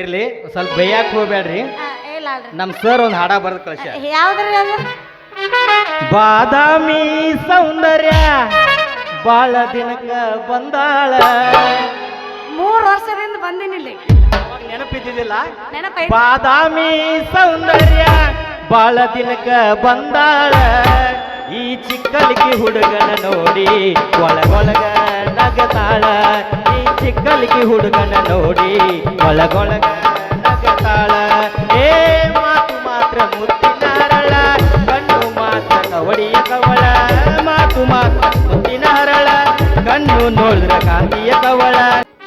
ಇರ್ಲಿ ಸ್ವಲ್ಪ ಬೈಯಾಕ ಹೋಗ್ಬೇಡ್ರಿ. ಇಲ್ಲ ಅಲ್ರಿ. ನಮ್ ಸರ್ ಒಂದ್ ಹಾಡ ಬರ್ದ್ ಕಳ್ಸ. ಯಾವ್ದ್ರಿ ಅದು? ಬಾದಾಮಿ ಸೌಂದರ್ಯ ಬಾಳ ದಿನಕ್ಕ ಬಂದಾಳ. 3 ವರ್ಷದಿಂದ ಬಂದಿನಿಲ್ಲ. ಅವಾಗ ನೆನಪಿದ್ದಿದ್ದಿಲ್ಲ. ನೆನಪೈತಿ. ಬಾದಾಮಿ ಸೌಂದರ್ಯ ಬಾಳ ದಿನಕ್ಕ ಬಂದಾಳ. ಈ ಚಿಕ್ಕಲಿಗೆ ಹುಡುಗನ ನೋಡಿ ಒಳಗೊಳಗ ನಗತಾಳ. ಈ ಚಿಕ್ಕಲಿಗೆ ಹುಡುಗನ ನೋಡಿ ಒಳಗೊಳಗ ನಗತಾಳ. ಏ ಮಾತು ಮಾತ್ರ ಮುತ್ತಿನಾರಳ, ಕಣ್ಣು ಮಾತ್ರ ಕವಡಿಯ ಕವಳ. ಮಾತು ಮಾತ್ರ ಮುತ್ತಿನಾರಳ, ಕಣ್ಣು ನೋಡಿದ್ರ ಕಾಂತಿಯ ಕವಳ.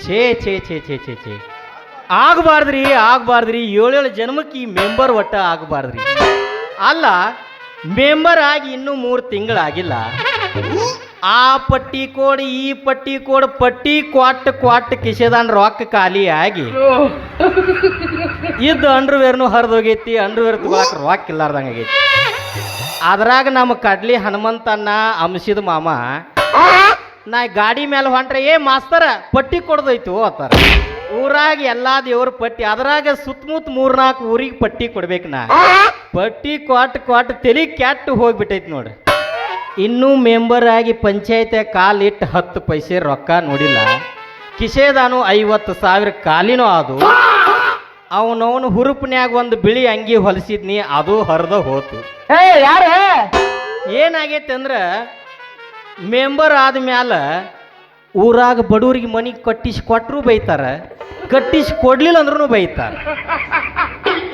ಛೇ ಛೇ ಛೇ ಛೇ ಛೇ ಛೇ ಆಗಬಾರ್ದ್ರಿ ಆಗಬಾರ್ದ್ರಿ. 7 ಜನ್ಮಕ್ಕೆ ಈ ಮೆಂಬರ್ ಒಟ್ಟ ಆಗಬಾರ್ದ್ರಿ. ಅಲ್ಲ, ಮೆಂಬರ್ ಆಗಿ ಇನ್ನೂ 3 ತಿಂಗಳಾಗಿಲ್ಲ. ಆ ಪಟ್ಟಿ ಕೋಡ್ ಈ ಪಟ್ಟಿ ಕೋಡ್ ಪಟ್ಟಿ ಕ್ವಾಟ್ ಕಿಶೆದಾನ್ ರೊಕ್ಕ ಖಾಲಿ ಆಗಿ ಇದ್ದು ಅಂಡ್ರವೇರ್ನು ಹರಿದೋಗೈತಿ. ಅಂಡ್ರವೇರ್ ತಗೊಳಕ್ ರೊಕ್ಕ ಇಲ್ಲಾರ್ದಂಗೆ ಆಗೈತಿ. ಅದ್ರಾಗ ನಮ್ಮ ಕಡ್ಲಿ ಹನುಮಂತನ್ನ ಅಂಶಿದ ಮಾಮ ನಾ ಗಾಡಿ ಮೇಲೆ ಹೊಂಟ್ರೆ ಏ ಮಾಸ್ತರ ಪಟ್ಟಿ ಕೊಡ್ದೈತು ಅಂತಾರ. ಊರಾಗ ಎಲ್ಲಾ ದೇವ್ರ ಪಟ್ಟಿ, ಅದ್ರಾಗ ಸುತ್ತಮುತ್ತ 3-4 ಊರಿಗೆ ಪಟ್ಟಿ ಕೊಡ್ಬೇಕು. ನಾ ಪಟ್ಟಿ ಕ್ವಾಟ್ ತಲೆ ಕ್ಯಾಟ್ ಹೋಗ್ಬಿಟ್ಟೈತಿ ನೋಡ್ರಿ. ಇನ್ನೂ ಮೆಂಬರ್ ಆಗಿ ಪಂಚಾಯತ್ ಕಾಲಿಟ್ಟು 10 ಪೈಸೆ ರೊಕ್ಕ ನೋಡಿಲ್ಲ. ಕಿಶೇದಾನು 50,000 ಕಾಲಿನೂ ಅದು. ಅವನವನು ಹುರುಪ್ನ್ಯಾಗ ಒಂದು ಬಿಳಿ ಅಂಗಿ ಹೊಲಿಸಿದ್ನಿ, ಅದು ಹರಿದ ಹೋತು. ಏನಾಗೈತೆ ಅಂದ್ರೆ ಮೆಂಬರ್ ಆದ್ಮ್ಯಾಲ ಊರಾಗ ಬಡವ್ರಿಗೆ ಮನೆ ಕಟ್ಟಿಸಿ ಕೊಟ್ಟರು ಬೈತಾರ, ಕಟ್ಟಿಸಿ ಕೊಡ್ಲಿಲ್ಲ ಅಂದ್ರೂ ಬೈತಾರ.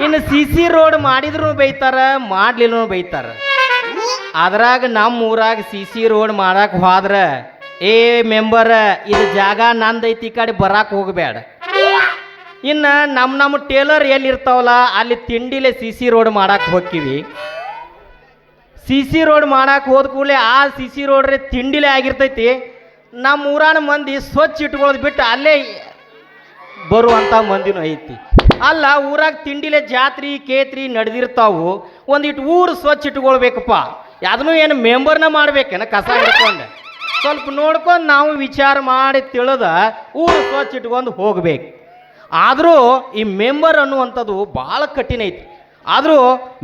ಇನ್ನು CC ರೋಡ್ ಮಾಡಿದ್ರು ಬೈತಾರ, ಮಾಡ್ಲಿಲ್ಲ ಬೈತಾರ. ಅದ್ರಾಗ ನಮ್ಮ ಊರಾಗ CC ರೋಡ್ ಮಾಡಕ್ಕೆ ಹೋದ್ರ ಏ ಮೆಂಬರ್ ಇದು ಜಾಗ ನಂದೈತಿ, ಈ ಕಡೆ ಬರಾಕ್ ಹೋಗಬೇಡ. ಇನ್ನು ನಮ್ಮ ಟೇಲರ್ ಎಲ್ಲಿರ್ತಾವಲ್ಲ ಅಲ್ಲಿ ತಿಂಡಿಲೆ CC ರೋಡ್ ಮಾಡಕ್ಕೆ ಹೋಗ್ತೀವಿ. CC ರೋಡ್ ಮಾಡಕ್ಕೆ ಹೋದ ಕೂಡಲೇ ಆ CC ರೋಡ್ ತಿಂಡಿಲೆ ಆಗಿರ್ತೈತಿ. ನಮ್ಮ ಊರಾನ ಮಂದಿ ಸ್ವಚ್ಛ ಇಟ್ಕೊಳ್ಳೋದು ಬಿಟ್ಟು ಅಲ್ಲೇ ಬರುವಂಥ ಮಂದಿನೂ ಐತಿ. ಅಲ್ಲ, ಊರಾಗ ತಿಂಡಿಲೆ ಜಾತ್ರೆ ಕೇತ್ರಿ ನಡೆದಿರ್ತಾವು, ಒಂದಿಟ್ಟು ಊರು ಸ್ವಚ್ಛ ಇಟ್ಕೊಳ್ಬೇಕಪ್ಪ. ಅದನ್ನು ಏನು ಮೆಂಬರ್ನ ಮಾಡ್ಬೇಕೇನ ಕಸ ಹಿಡ್ಕೊಂಡು ಸ್ವಲ್ಪ ನೋಡ್ಕೊಂಡು ನಾವು ವಿಚಾರ ಮಾಡಿ ತಿಳಿದ ಊರು ಸ್ವಚ್ಛ ಇಟ್ಕೊಂಡು ಹೋಗ್ಬೇಕು. ಆದರೂ ಈ ಮೆಂಬರ್ ಅನ್ನುವಂಥದ್ದು ಭಾಳ ಕಠಿಣ ಐತಿ. ಆದರೂ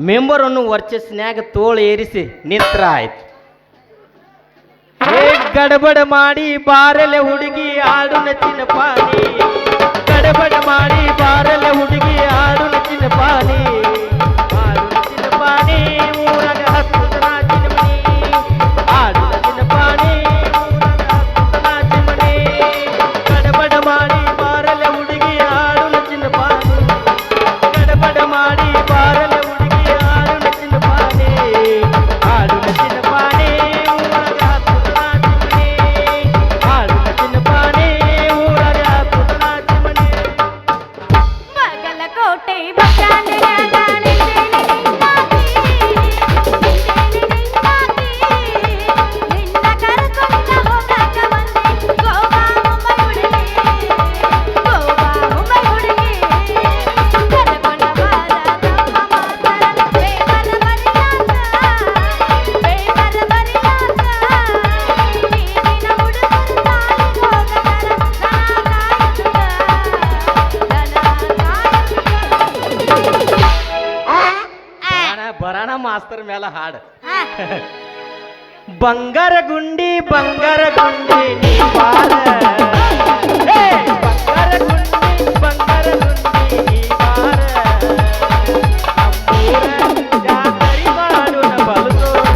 ಮೆಂಬರ್ ಅನ್ನೋ ವರ್ಚಸ್ನ್ಯಾಗ ತೋಳು ಏರಿಸಿ ನಿತ್ರ ಆಯ್ತು. ಗಡಬಡ ಮಾಡಿ ಬಾರಲೆ ಹುಡುಗಿ ಆಡು ನಚ್ಚಿನ ಪಾನಿ. ಗಡಬಡ ಮಾಡಿ ಬಾರಲೆ ಹುಡುಗಿ ಆಡು ನಚ್ಚಿನ ಪಾನಿ. ಆಡು ನಚ್ಚಿನ ಪಾನಿ ಊರಾಗ ಹತ್ತು ನಾಚಿನ ಮನಿ. ಆಡು ನಚ್ಚಿನ ಪಾನಿ ಊರಾಗ ಹತ್ತು ನಾಚಿನ ಮನಿ. ಗಡಬಡ ಮಾಡಿ ಬಾರಲೆ ಹುಡುಗಿ ಆಡು ನಚ್ಚಿನ ಪಾನಿ. ಗಡಬಡ ಮಾಡಿ ಬಾರಲೆ ಹುಡುಗಿ ಆಡು ನಚ್ಚಿನ ಪಾನಿ. ಆಡು ನಚ್ಚಿನ ಪಾನಿ ಊರಾಗ ಹತ್ತು ನಾಚಿನ ಮನಿ. ಆಡು ನಚ್ಚಿನ ಪಾನಿ ಊರಾಗ ಹತ್ತು ನಾಚಿನ ಮನಿ. ಬಾಗಲಕೋಟೆ ಬಚಾನೆಯಾಗ ನಿನ್ನ ಕರ್ಕೊಂಡ ಹೋಗಾಕ ಬಂದೆ. ಗೋವಾ ಮುಂಬೈ ಹುಡುಗಿ, ಗೋವಾ ಮುಂಬೈ ಹುಡುಗಿ. ಕರ್ಕೊಂಡ ಬಾರ ನಮ್ಮ ಮಾತರ ಬೇವರ ಬರಿಯಾಕ, ಬೇವರ ಬರಿಯಾಕ. ನೀರಿನ ಹುಡುಗರು ತಾಯಿ ಹೋಗದರ ಬರಾಣ ಮಾಸ್ತರ್ ಮೇಲೆ ಹಾಡು. ಬಂಗಾರ ಗುಂಡಿ ನೀ ಬಾರ. ಹೇ, ಬಂಗಾರ ಗುಂಡಿ ನೀ ಬಾರ. ನಮ್ಮೂರ ಜಾತರಿ ಮಾಡೋಣ ಬಲುದೋರ.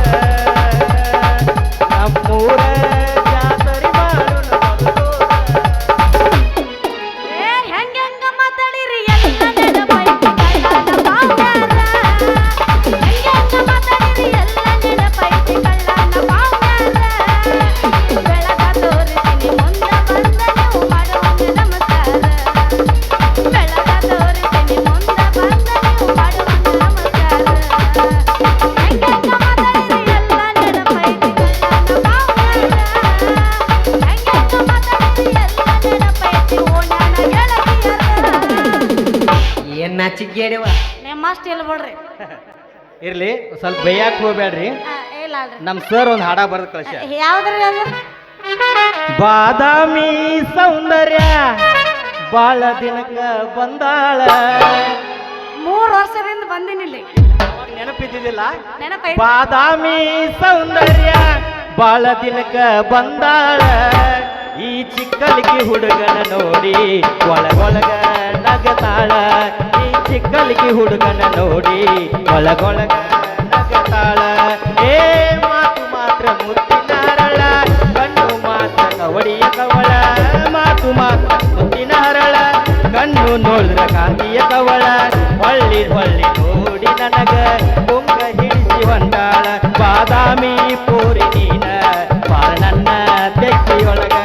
ನಮ್ಮೂರ ಜಾತರಿ ಮಾಡೋಣ ಬಲುದೋರ. ಹೆಂಗ ಮಾತಾಡಿರಿ ಎಲ್ಲ ನೆನಪೈತಿ ಕಳ್ಳನ ಬಾವ್ಯಾರ. ಹೆಂಗ ಮಾತಾಡಿರಿ ಎಲ್ಲ ನೆನಪೈತಿ ಕಳ್ಳನ ಬಾವ್ಯಾರ. ಬೆಳಗ ತೋರಿಸಿನಿ ಮುಂದ ಬಂದ ನೀವು ಮಾಡುವಂಗ ನಮಸ್ಕಾರ. ಬೆಳಗ ತೋರಿಸಿನಿ ಮುಂದ ಬಂದ ನೀವು ಮಾಡುವಂಗ ನಮಸ್ಕಾರ. ಹೆಂಗ ಮಾತಾಡಿರಿ ಎಲ್ಲ ನೆನಪೈತಿ ಕಳ್ಳನ ಬಾವ್ಯಾರ. ಹೆಂಗ ಮಾತಾಡಿರಿ ಎಲ್ಲ ನೆನಪೈತಿ ಓಣ್ಯಾನ ಗೆಳತಿಯರ. ಏನ್ ನಾಚಿಗೇಡಿವ ನಿಮ್ಮಷ್ಟು ಇಲ್ಲ ಬಿಡ್ರಿ. ಇರ್ಲಿ ಸ್ವಲ್ಪ ಬೈಯಾಕ ಹೋಗ್ಬೇಡ್ರಿ. ಇಲ್ಲ ಅಲ್ರಿ. ನಮ್ ಸರ್ ಒಂದ್ ಹಾಡ ಬರ್ದ್ ಕಳ್ಸ. ಯಾವ್ದ್ರಿ ಅದು? ಬಾದಾಮಿ ಸೌಂದರ್ಯ ಬಾಳ ದಿನಕ್ಕ ಬಂದಾಳ 3 ವರ್ಷದಿಂದ ಬಂದಿನಿಲ್ಲಿ ಅವಾಗ ನೆನಪಿದ್ದಿದ್ದಿಲ್ಲ ನೆನಪೈತಿ ಬಾದಾಮಿ ಸೌಂದರ್ಯ ಬಾಳ ದಿನಕ್ಕ ಬಂದಾಳ ಈ ಚಿಕ್ಕಲಿಗೆ ಹುಡುಗನ ನೋಡಿ ಒಳಗೊಳಗ ನಗತಾಳ ಈ ಚಿಕ್ಕಲಿಗೆ ಹುಡುಗನ ನೋಡಿ ಒಳಗೊಳಗ ನಗತಾಳ ಏ ಮಾತು ಮಾತ್ರ ಮುತ್ತಿನಾರಳ ಕಣ್ಣು ಮಾತ್ರ ಕವಡಿಯ ಕವಳ ಮಾತು ಮಾತ್ರ ಮುತ್ತಿನ ಹರಳ ಕಣ್ಣು ನೋಡಿದ್ರ ಕಾಂತಿಯ ಕವಳ ಹೊಳ್ಳಿ ಹೊಳ್ಳಿ ನೋಡಿ ನನಗ ಬೊಂಗ ಹಿಡಿಸಿ ಹೊಂಟಾಳ ಬಾದಾಮಿ ಪೂರಿ ನೀನ ಬಾರ ನನ್ನ ತೆಕ್ಕಿಯೊಳಗ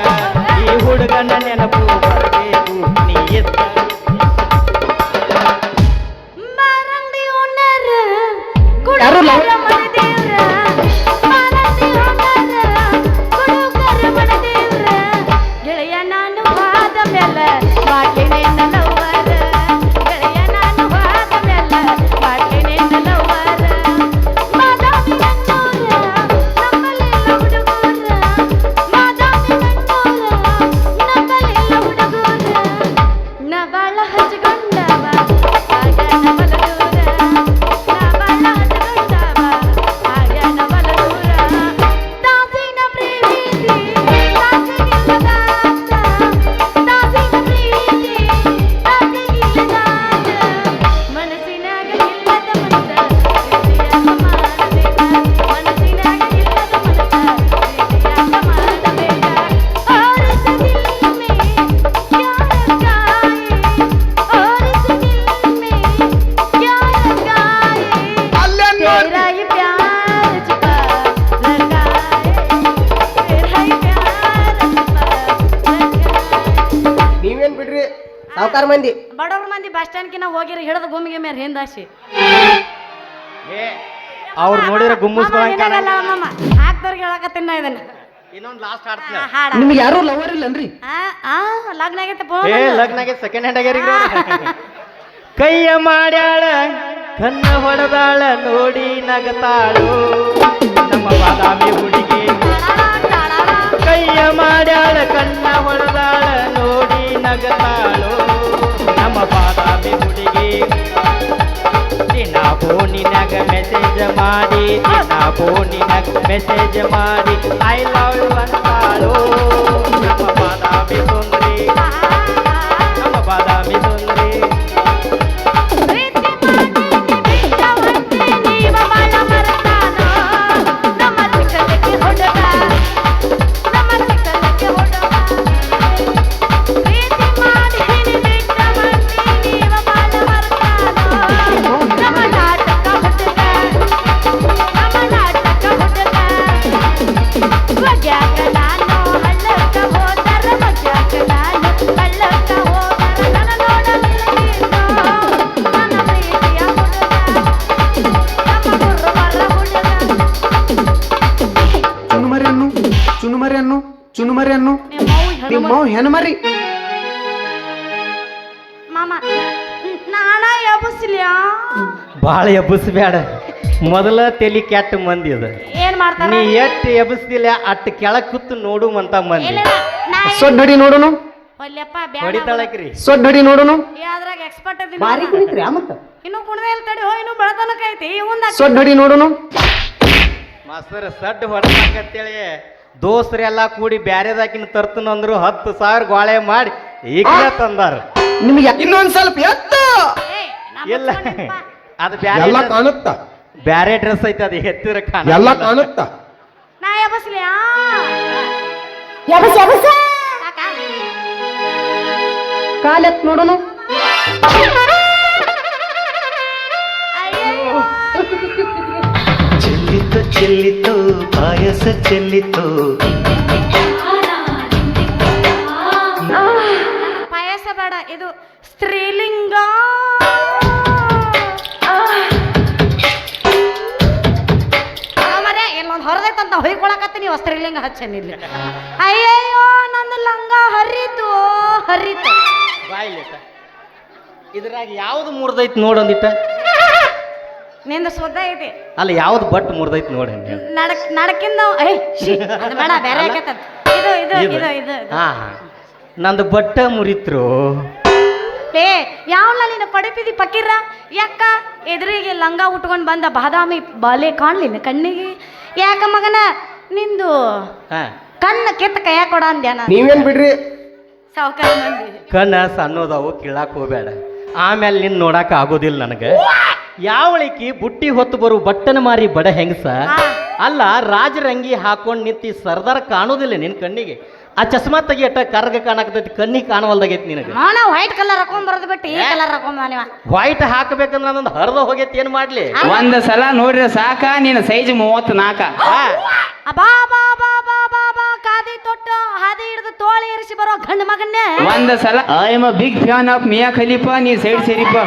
ಈ ಹುಡುಗನ ನೆನಪು ಬರಬೇಕು ನೀ ಎತ್ತ ಮಾರಂಡಿ ಓನರ್ ಯಾರು ಲವ್- ಕುಡುಕರ ಮನೆದೇವ್ರ ಮಾರಂಡಿ ಓನರ್ ಕುಡುಕರ ಮನೆದೇವ್ರ ಗೆಳೆಯ ನಾನು ಹೋದ ಮೇಲೆ ಬಾಕಿನೇನ ಲವ್ವರ ಗೆಳೆಯ ನಾನು ಹೋದ ಮೇಲೆ ಬಾಕಿನೇನ ಲವ್ವರ ಬಾದಾಮಿ ನನ್ನೂರ ನಮ್ಮಲ್ಲಿಲ್ಲ ಹುಡುಗೂರ ಬಾದಾಮಿ ನನ್ನೂರ ನಮ್ಮಲ್ಲಿಲ್ಲ ಹುಡುಗೂರ ನ ಬಾಳ ಹಚ್ಕೊಂಡವ ಆಗ ನ ಬಲದೂರ ನ ಬಾಳ ಹಚ್ಕೊಂಡವ ಆಗ ನ ಬಲದೂರ ದಾಸಿನ ಪ್ರೀತಿ ದಾಸಿಗಿಲ್ಲದಾತ ದಾಸಿನ ಪ್ರೀತಿ ದಾಸಿಗಿಲ್ಲದಾತ ಮನಸ್ಸಿನಾಗ ಇಲ್ಲದ ಮನಸ್ಸ ಪ್ರೀತಿಯಾಗ ಮಾಡಬೇಕ ಮನಸ್ಸಿನಾಗ ಇಲ್ಲದ ಮನಸ್ಸ ಪ್ರೀತಿಯಾಗ ಮಾಡಬೇಕ और इस दिल में क्या लगाए और इस दिल में क्या लगाए तेरा ही प्यार छुपा लगाए तेरा ही प्यार छुपा लगाए ನೀವೇನ್ ಬಿಡ್ರಿ ಸಾವುಕಾರ ಮಂದಿ ಬಡವ್ರ ಮಂದಿ ಬಸ್ ಸ್ಟ್ಯಾಂಡ್ಕಿನ ಹೋಗಿರಿ ಹಿಡಿದು ಗುಮ್ಮಿಗೆ ಮೇರೆ ಹಿಂದಾಸಿ ಅವ್ರು ನೋಡಿದ್ರೆ ಗುಮ್ಮಿಸ್ಕೊಳಂಗ ಹಾಕ್ದವ್ರಿಗೆ ಹೇಳಕತ್ತೀನಿ ನಾ ಇದನ್ನ ಇನ್ನೊಂದು ಲಾಸ್ಟ್ ಆಡ್ತೀನಿ ಹಾಡ ನಿಮ್ಗೆ ಯಾರು ಲವರ್ ಇಲ್ಲನ್ರಿ ಲಗ್ನ ಆಗೈತೆ ಏ ಲಗ್ನಾಗೆ ಸೆಕೆಂಡ್ ಹ್ಯಾಂಡ್ ಆಗ್ಯಾರ ಕೈಯ ಮಾಡ್ಯಾಳ ಕನ್ನ ಹೊಡೆದಾಳ ನೋಡಿ ನಗತಾಳು ನಮ್ಮ ಬಾದಾಮಿ ಹುಡುಗಿ ಕೈಯ ಮಾಡ್ಯಾಳ ಕನ್ನ ಹೊಡೆದಾಳ ನೋಡಿ ನಗತಾಳು ನಮ್ಮ ಬಾದಾಮಿ ಹುಡುಗಿ ದಿನ ಫೋನಿನಾಗ ಮೆಸೇಜ್ ಮಾಡಿ ದಿನ ಫೋನಿನಾಗ ಮೆಸೇಜ್ ಮಾಡಿ ಐ ಲವ್ ಯು ಅಂತಾಳು ನಮ್ಮ ಬಾದಾಮಿ ಸುಂದ್ರಿ ನಮ್ಮ ಬಾದಾಮಿ ಸುಂದ್ರಿ ಪ್ರೀತಿ ಮಾಡಿ ಬಿಟ್ಟವಂತೆ ನೀವ ಬಾಳ ಮರತಾನೋ ನಮ್ಮ ಚಿಕ್ಕಲಕ್ಕೆ ಹುಡುಗ ನಮ್ಮ ಚಿಕ್ಕಲಕ್ಕೆ ಹುಡುಗ ಪ್ರೀತಿ ಮಾಡಿ ಬಿಟ್ಟವಂತೆ ನೀವ ಬಾಳ ಮರತಾನೋ ನಮ್ಮ ನಾಟಕ ಹುಡುಗ ನಮ್ಮ ನಾಟಕ ಹುಡುಗ ಬಗ್ಯಾಕ ನಾನು ಹಳ್ಳಕ್ಕ ಹೋದರ ಬಗ್ಯಾಕ ನಾನು ಹಳ್ಳಕ್ಕ ಹೋದರ ನನ್ನ ನೋಡಲಿಲ್ಲ ನೀನು ನನ್ನ ಪ್ರೀತಿಯ ಹುಡುಗ ನಮ್ಮ ಗುರುವರ ಹುಡುಗ ಚುನುಮರಿ ಅನ್ನು ನಿಮ್ಮ ಹೆಣ್ಮರಿ ಮಾಮ ನಾನ ಎಬ್ಬಸ್ಲಿಯಾ ಭಾಳ ಎಬ್ಬಸ್ಬೇಡ ಮೊದಲ ತಲಿ ಕೆಟ್ಟ ಮಂದಿ ಅದು ಏನ್ ಮಾಡ್ತಾರ ನೀ ಎಟ್ಟು ಎಬ್ಬಸ್ದಿಲ್ಲ ಅಟ್ಟು ಕೆಳಗ್ ಕೂತು ನೋಡುವಂತ ಮಂದಿ ಇಲ್ಲ ನಾ ಸೊಡ್ ಹೊಡಿ ನೋಡುನು ಒಲ್ಲೆಪ್ಪ ಬ್ಯಾಡ ಹೊಡಿತಾಳಕ್ರಿ ಸೊಡ್ ಹೊಡಿ ನೋಡುನು ಅದ್ರಾಗ ಎಕ್ಸ್ಪರ್ಟ್ ಅದೀನಿ ಬಾರಿ ಕುಣಿತ್ರಿ ಮತ್ತ ಇನ್ನು ಕುಣದೆ ಇಲ್ಲ ತಡಿ ಹೋ ಇನ್ನು ಬೆಳತನಕ ಐತಿ ಮುಂದ ಸೊಡ್ ಹೊಡಿ ನೋಡುನು ಮಾಸ್ತರ್ ಸಡ್ ಹೊಡ್ಬೇಕಂತೇಳಿ ದೋಸ್ತರೆಲ್ಲ ಕೂಡಿ ಬ್ಯಾರೆದಾಕಿನ ತರ್ತನಂದ್ರು 10,000 ಗೋಳೆ ಮಾಡಿ ಈಗಲೇ ತಂದಾರ ನಿಮ್ಗೆ ಇನ್ನೊಂದ್ ಸ್ವಲ್ಪ ಎತ್ತು ಇಲ್ಲ ಅದು ಬ್ಯಾರೆ ಎಲ್ಲ ಕಾಣುತ್ತ ಬ್ಯಾರೆ ಡ್ರೆಸ್ ಐತೆ ಅದು ಎತ್ತಿರ ಎಲ್ಲ ಕಾಣುತ್ತ ನಾ ಎಬ್ಬಸ್ಲಿಯಾ ಕಾಲೆತ್ ನೋಡುನು ಅಯ್ಯಯ್ಯೋ ಚೆಲ್ಲಿತು ಚೆಲ್ಲಿತು ಪಾಯಸ ಚೆಲ್ಲಿತು ನನಗ್ ಪಾಯಸ ಬೇಡ ಇದು ಸ್ತ್ರೀಲಿಂಗ ಮರೆ ಇಲ್ಲೊಂದು ಹೊರದೈತಂತ ಹೊಯ್ಕೊಳಕತ್ತೀನಿ ನೀವು ಸ್ತ್ರೀಲಿಂಗ ಹಚ್ಚನಿಲ್ಲ ಅಯ್ಯಯ್ಯೋ ನನ್ನ ಲಂಗ ಹರಿತು ಹರಿತು ಬಾಯ್ಲಿಟ ಇದ್ರಾಗ ಯಾವ್ದು ಮುರ್ದೈತಿ ನೋಡೊಂದಿಟ್ಟ ನಿಂದ ಸುದ್ದ ಐತಿ ಅಲ್ಲ ಯಾವ್ದು ಬಟ್ ಮುರ್ದೈತಿ ನೋಡಿ ನಡಕಿಂದ ಏ ಶಿ ಅದು ಬೇಡ ಬೇರೆ ಆಕೈತದ ಇದು ಇದು ಇದು ಇದು ಇದು. ಹಾ ಹಾ ನಂದು ಬಟ್ಟ ಮುರಿತ್ರು. ಏ ಯಾವಲ್ಲ ನೀನು ಪಡಪಿದಿ ಪಕೀರ ಯಾಕ ಎದುರಿಗೆ ಲಂಗ ಉಟ್ಕೊಂಡು ಬಂದ ಬಾದಾಮಿ ಬಾಲೆ ಕಾಣ್ಲಿಲ್ಲ ಕಣ್ಣಿಗೆ? ಯಾಕ ಮಗನ ನಿಂದು ಹಾ ಕಣ್ಣ ಕೆತ್ತ ಕೈಯ ಕೊಡ ಅಂದ್ಯ ನಾನು. ನೀವೇನ್ ಬಿಡ್ರಿ, ಸಾವುಕಾರ ಮಂದಿ ಕಣ್ಣ ಸಣ್ಣದವು ಕೀಳಾಕ್ ಹೋಗ್ಬೇಡ, ಆಮೇಲೆ ನಿನ್ ನೋಡಾಕ ಆಗೋದಿಲ್ಲ ನನಗೆ. ಯಾವಳಿಕಿ ಬುಟ್ಟಿ ಹೊತ್ತು ಬರು ಬಟ್ಟನ ಮಾರಿ ಬಡ ಹೆಂಗಸ ಅಲ್ಲ, ರಾಜರಂಗಿ ಹಾಕೊಂಡು ನಿಂತಿ ಸರ್ದಾರ್ ಕಾಣೋದಿಲ್ಲ ನಿನ್ ಕಣ್ಣಿಗೆ. ಆ ಚಸ್ಮಾ ತೆಗಿಯಟ ಕರ್ಗ ಕಾಣಕತೈತಿ, ಕಣ್ಣಿಗೆ ಕಾಣವಲ್ದಾಗೈತಿ ನಿನಗೆ. ನಾ ವೈಟ್ ಕಲರ್ ಹಾಕೊಂಡ್ ಬರೋದು ಬಿಟ್ಟು ಈ ಕಲರ್ ಹಾಕೊಂಡ್ ನೀವ ವೈಟ್ ಹಾಕಬೇಕಂದ್ರ ಅದೊಂದು ಹರಿದ ಹೋಗೈತಿ, ಏನ್ ಮಾಡ್ಲಿ? ಒಂದ್ ಸಲ ನೋಡ್ರಿ ಸಾಕ, ನೀನು ಸೈಜ್ 34. ಬಾ ಬಾ ಬಾ ಬಾ ಬಾ ಬಾ ಕಾದಿ ತೊಟ್ಟು ಹಾದಿ ಹಿಡಿದು ತೋಳಿ ಇರಿಸಿ ಬರೋ ಗಂಡ ಮಗನ್ನೇ. ಒಂದ್ ಸಲ I am a big fan of Mia Khalifa, ನೀ ಸೈಡ್ ಸೇರಿಪ್ಪ.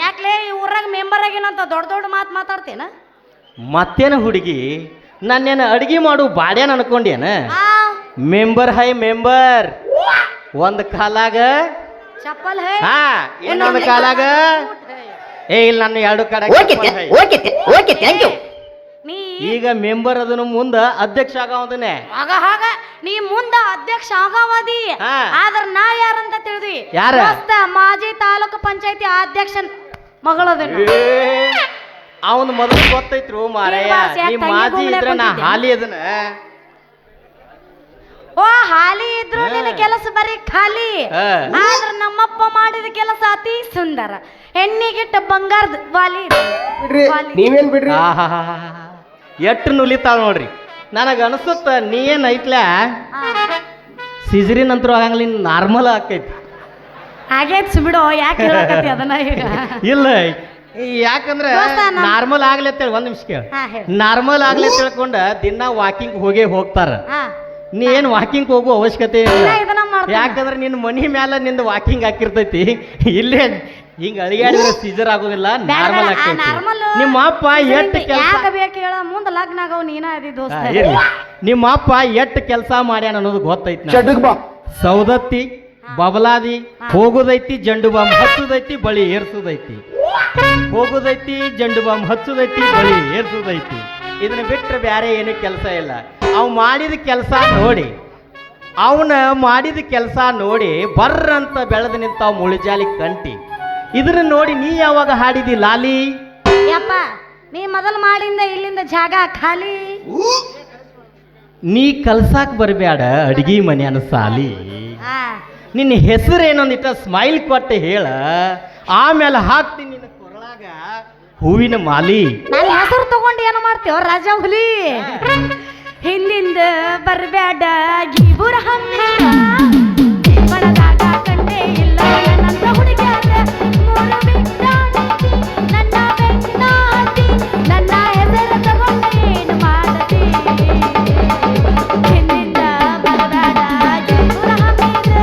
ಯಾಕ್ಲೇ ಈ ಊರಾಗ ಮೆಂಬರ್ ಆಗೇನಂತ ದೊಡ್ಡ ದೊಡ್ಡ ಮಾತು ಮಾತಾಡ್ತೇನ? ಮತ್ತೇನ ಹುಡುಗಿ, ನನ್ನೇನ ಅಡಿಗೆ ಮಾಡು ಬಾಡ್ಯಾನ ಅನ್ಕೊಂಡೇನ? ಮೆಂಬರ್ ಹೈ ಮೆಂಬರ್. ಒಂದ್ ಕಾಲಾಗ ಚಪ್ಪಲ್ ಹೇ, ಹಾ, ಇನ್ನೊಂದು ಕಾಲಾಗ ಏ ಇಲ್ಲ, ನನ್ನ ಎರಡು ಕಡೆ ಓಕೆ ಥ್ಯಾಂಕ್ ಯು. ನೀ ಈಗ ಮೆಂಬರ್ ಅದನ್ನು ಮುಂದ ಅಧ್ಯಕ್ಷ ಆಗವದನೆ. ಆಗ ಹಾಗ ನೀ ಮುಂದ ಅಧ್ಯಕ್ಷ ಆಗವದಿ. ಹಾ. ಆದ್ರ ನಾ ಯಾರಂತ ತಿಳಿದ್ವಿ? ಯಾರ? ದೋಸ್ತ, ಮಾಜಿ ತಾಲೂಕು ಪಂಚಾಯತಿ ಅಧ್ಯಕ್ಷ ಮಗಳದನು. ಅವನ್ ಮೊದಲು ಗೊತ್ತೈತ್ರು ಮಾರಾಯ, ಬಾಸ್, ಯಾಕ್ ನೀ ತಂಗಿ ಮಾಜಿ ಗುಂಗ್ಳೆ ಇದ್ರ ನಾ ಕುಂತಿದ್ದೆ? ಹಾಲಿ ಅದನ್ನ. ಓ ಹಾಲಿ ಇದ್ರು ನಿನ್ನ ಕೆಲಸ ಬರೀ ಖಾಲಿ. ಹಾ. ಆದ್ರ ನಮ್ಮಪ್ಪ ಮಾಡಿದ ಕೆಲಸ ಅತಿ ಸುಂದರ. ಹೆಣ್ಣಿಗಿಟ್ಟ ಬಂಗಾರದ ವಾಲಿ ಇದು. ಬಿಡ್ರಿ, ವಾಲಿ. ನೀವೇನ್ ಬಿಡ್ರಿ. ಎಟ್ಟು ನುಲಿತಾಳ ನೋಡ್ರಿ. ನನಗ ಅನ್ಸುತ್ತ ನೀ ಏನ್ ಐತ್ಲ ಆ, ಸಿಜರಿನ್ ಅಂತರೂ ಆಗಂಗಿಲ್ಲ, ನಿನ್ ನಾರ್ಮಲ್ ಆಕೈತಿ. ಆಗೈತ್ ಬಿಡು, ಯಾಕೆ ಹೇಳಕತ್ತಿ ಅದನ್ನ ಈಗ? ಇಲ್ಲ, ಯಾಕಂದ್ರೆ ದೋಸ್ತ, ನಾರ್ಮಲ್ ಆಗ್ಲಿ ಅಂತೇಳಿ ಒಂದ್ ನಿಮಿಷ ಕೇಳ. ಹಾ, ಹೇಳು. ನಾರ್ಮಲ್ ಆಗ್ಲಿ ತಿಳ್ಕೊಂಡ ದಿನ ವಾಕಿಂಗ್ ಹೋಗೇ ಹೋಗ್ತಾರ. ಹಾ. ನೀ ಏನ್ ವಾಕಿಂಗ್ ಹೋಗೋ ಅವಶ್ಯಕತೆ ಇಲ್ಲ. ಇಲ್ಲ, ಇದನ್ನ ಮಾಡ್ತಾನ. ಯಾಕಂದ್ರೆ ನಿನ್ನ ಮನಿ ಮ್ಯಾಲ ನಿಂದ ವಾಕಿಂಗ್ ಹಾಕಿರ್ತೈತಿ. ಇಲ್ಲೇ ಹಿಂಗ ಅಳಿಗಾಡಿದ್ರೆ ಸೀಜರ್ ಆಗೋದಿಲ್ಲ, ನಾರ್ಮಲ್ ಆಗ್ತೈತಿ. ನಾರ್ಮಲ್ ನಿಮ್ಮ ಅಪ್ಪ ಎಟ್ಟು ಕೆಲಸ ಯಾಕೆ ಬೇಕು ಹೇಳ? ಮುಂದ ಲಗ್ನ ಆಗವ್ ನೀನ ಅದಿ ದೋಸ್ತ. ಇರ್ಲಿ, ನಿಮ್ಮ ಅಪ್ಪ ಎಟ್ಟು ಕೆಲಸ ಮಾಡ್ಯಾನ ಅನ್ನೋದು ಗೊತ್ತೈತಿ ನನಗೆ. ಚಡ್ಡಗ್ ಬಾ. ಸೌದತ್ತಿ, ಬಬಲಾದಿ, ಹೋಗುದೈತಿ, ಜಂಡು ಬಾಂಬ್ ಹಚ್ಚುದೈತಿ, ಬಳಿ ಏರ್ಸುದೈತಿ. ಹೋಗುದೈತಿ, ಜಂಡು ಬಾಂಬ್ ಹಚ್ಚುದೈತಿ, ಬಳಿ ಏರ್ಸುದೈತಿ. ಇದನ್ನ ಬಿಟ್ರೆ ಬೇರೆ ಏನೂ ಕೆಲಸ ಇಲ್ಲ. ಅವ್ ಮಾಡಿದ ಕೆಲಸ ನೋಡಿ, ಅವನ ಮಾಡಿದ ಕೆಲಸ ನೋಡಿ ಬರ್ರಂತ ಬೆಳೆದು ನಿಂತಾವ್ ಮುಳಿಜಾಲಿ ಕಂಟಿ. ಇದನ್ನ ನೋಡಿ ನೀ ಯಾವಾಗ ಹಾಡಿದಿ ಲಾಲಿ? ಯಪ್ಪ, ನೀ ಮೊದಲು ಮಾಡಿಂದ ಇಲ್ಲಿಂದ ಜಾಗ ಖಾಲಿ. ನೀ ಕಲ್ಸಾಕ್ ಬರಬೇಡ ಅಡಿಗೆ ಮನ್ಯಾನ ಸಾಲಿ. ಆ, ನಿನ್ನ ಹೆಸರು ಏನೊಂದಿಟ್ಟ ಸ್ಮೈಲ್ ಕೊಟ್ಟು ಹೇಳ, ಆಮೇಲೆ ಹಾಕ್ತೀನಿ ನಿನ್ನ ಕೊರಳಾಗ ಹೂವಿನ ಮಾಲಿ. ನನ್ನ ಹೆಸರು ತಗೊಂಡು ಏನು ಮಾಡ್ತೇವ ರಾಜ ಹುಲಿ? ಹಿಂದಿಂದ ಬರಬೇಡ ಗಿಬುರ ಹಮ್ಮಿರ, ಬಡದಾಗ ಕಂಡೇ ಇಲ್ಲ ನನ್ನ ಹುಡುಗ್ಯಾರ. ಮೂರು ಬಿಟ್ಟಾಣತಿ, ನನ್ನ ಬೆನ್ನಾತಿ, ನನ್ನ ಹೆಸರು ತಗೊಂಡು ಏನು ಮಾಡತಿ? ಹಿಂದಿಂದ ಬರಬೇಡ ಗಿಬುರ ಹಮ್ಮಿರ,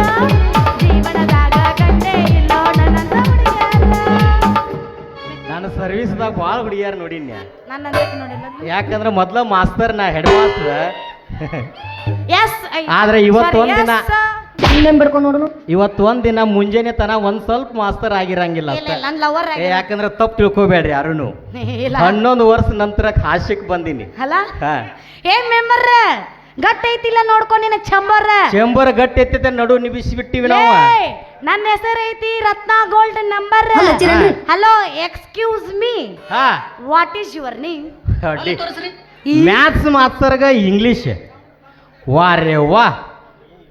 ಜೀವನದಾಗ ಕಂಡೇ ಇಲ್ಲ ನನ್ನ ಹುಡುಗ್ಯಾರ. ನಾನು ಸರ್ವಿಸ್ದಾಗ ಭಾಳ ಹುಡುಗಿಯಾರ ನೋಡಿನ್ಯ. ನನ್ನ ಅಂದಕ್ಕೆ ನೋಡಿಲ್ಲ. ಯಾಕಂದ್ರೆ ಮೊದ್ಲ ಮಾಸ್ತರ್, ನಾ ಹೆಡ್ ಮಾಸ್ಟರ್. ಎಸ್, ಆದ್ರೆ ಇವತ್ತು ಒಂದಿನ ಇನ್ನೇನ್ ಬಿಡ್ಕೊಂಡು ನೋಡೋನು. ಇವತ್ತು ಒಂದಿನ ಮುಂಜಾನೆ ತನ ಒಂದ್ ಸ್ವಲ್ಪ ಮಾಸ್ತರ್ ಆಗಿರಂಗಿಲ್ಲ ಅಷ್ಟೇ. ನನ್ನ ಲವರ್ ಯಾಕಂದ್ರೆ ತಪ್ಪು ತಿಳ್ಕೊಬೇಡ್ರಿ ಯಾರುನು. ಇಲ್ಲ 11 ವರ್ಷ ನಂತರ ಹಾಸ್ಯಕ್ ಬಂದೀನಿ. ಅಲ್ಲ ಹಾ, ಏ ಮೆಂಬರ್ ಗಟ್ಟ ಐತಿಲ್ಲ ನೋಡ್ಕೊ ನಿನ್ನ ಚಂಬರ್. ಚೇಂಬರ್ ಗಟ್ಟಿ ಎತ್ತಿದ್ದೆ ನಡು ನಿಭಿಸ್ಬಿಟ್ಟಿವಿ ನಾವು. ಏಯ್, ನನ್ನ ಹೆಸರು ಐತಿ Ratna gold number. Hello, Chiranji. Hello, excuse me, ಹಾ, what is your name? Maths ಮಾಸ್ತರ್ಗ ಇಂಗ್ಲಿಷ್. ವಾರೇ ವಾ,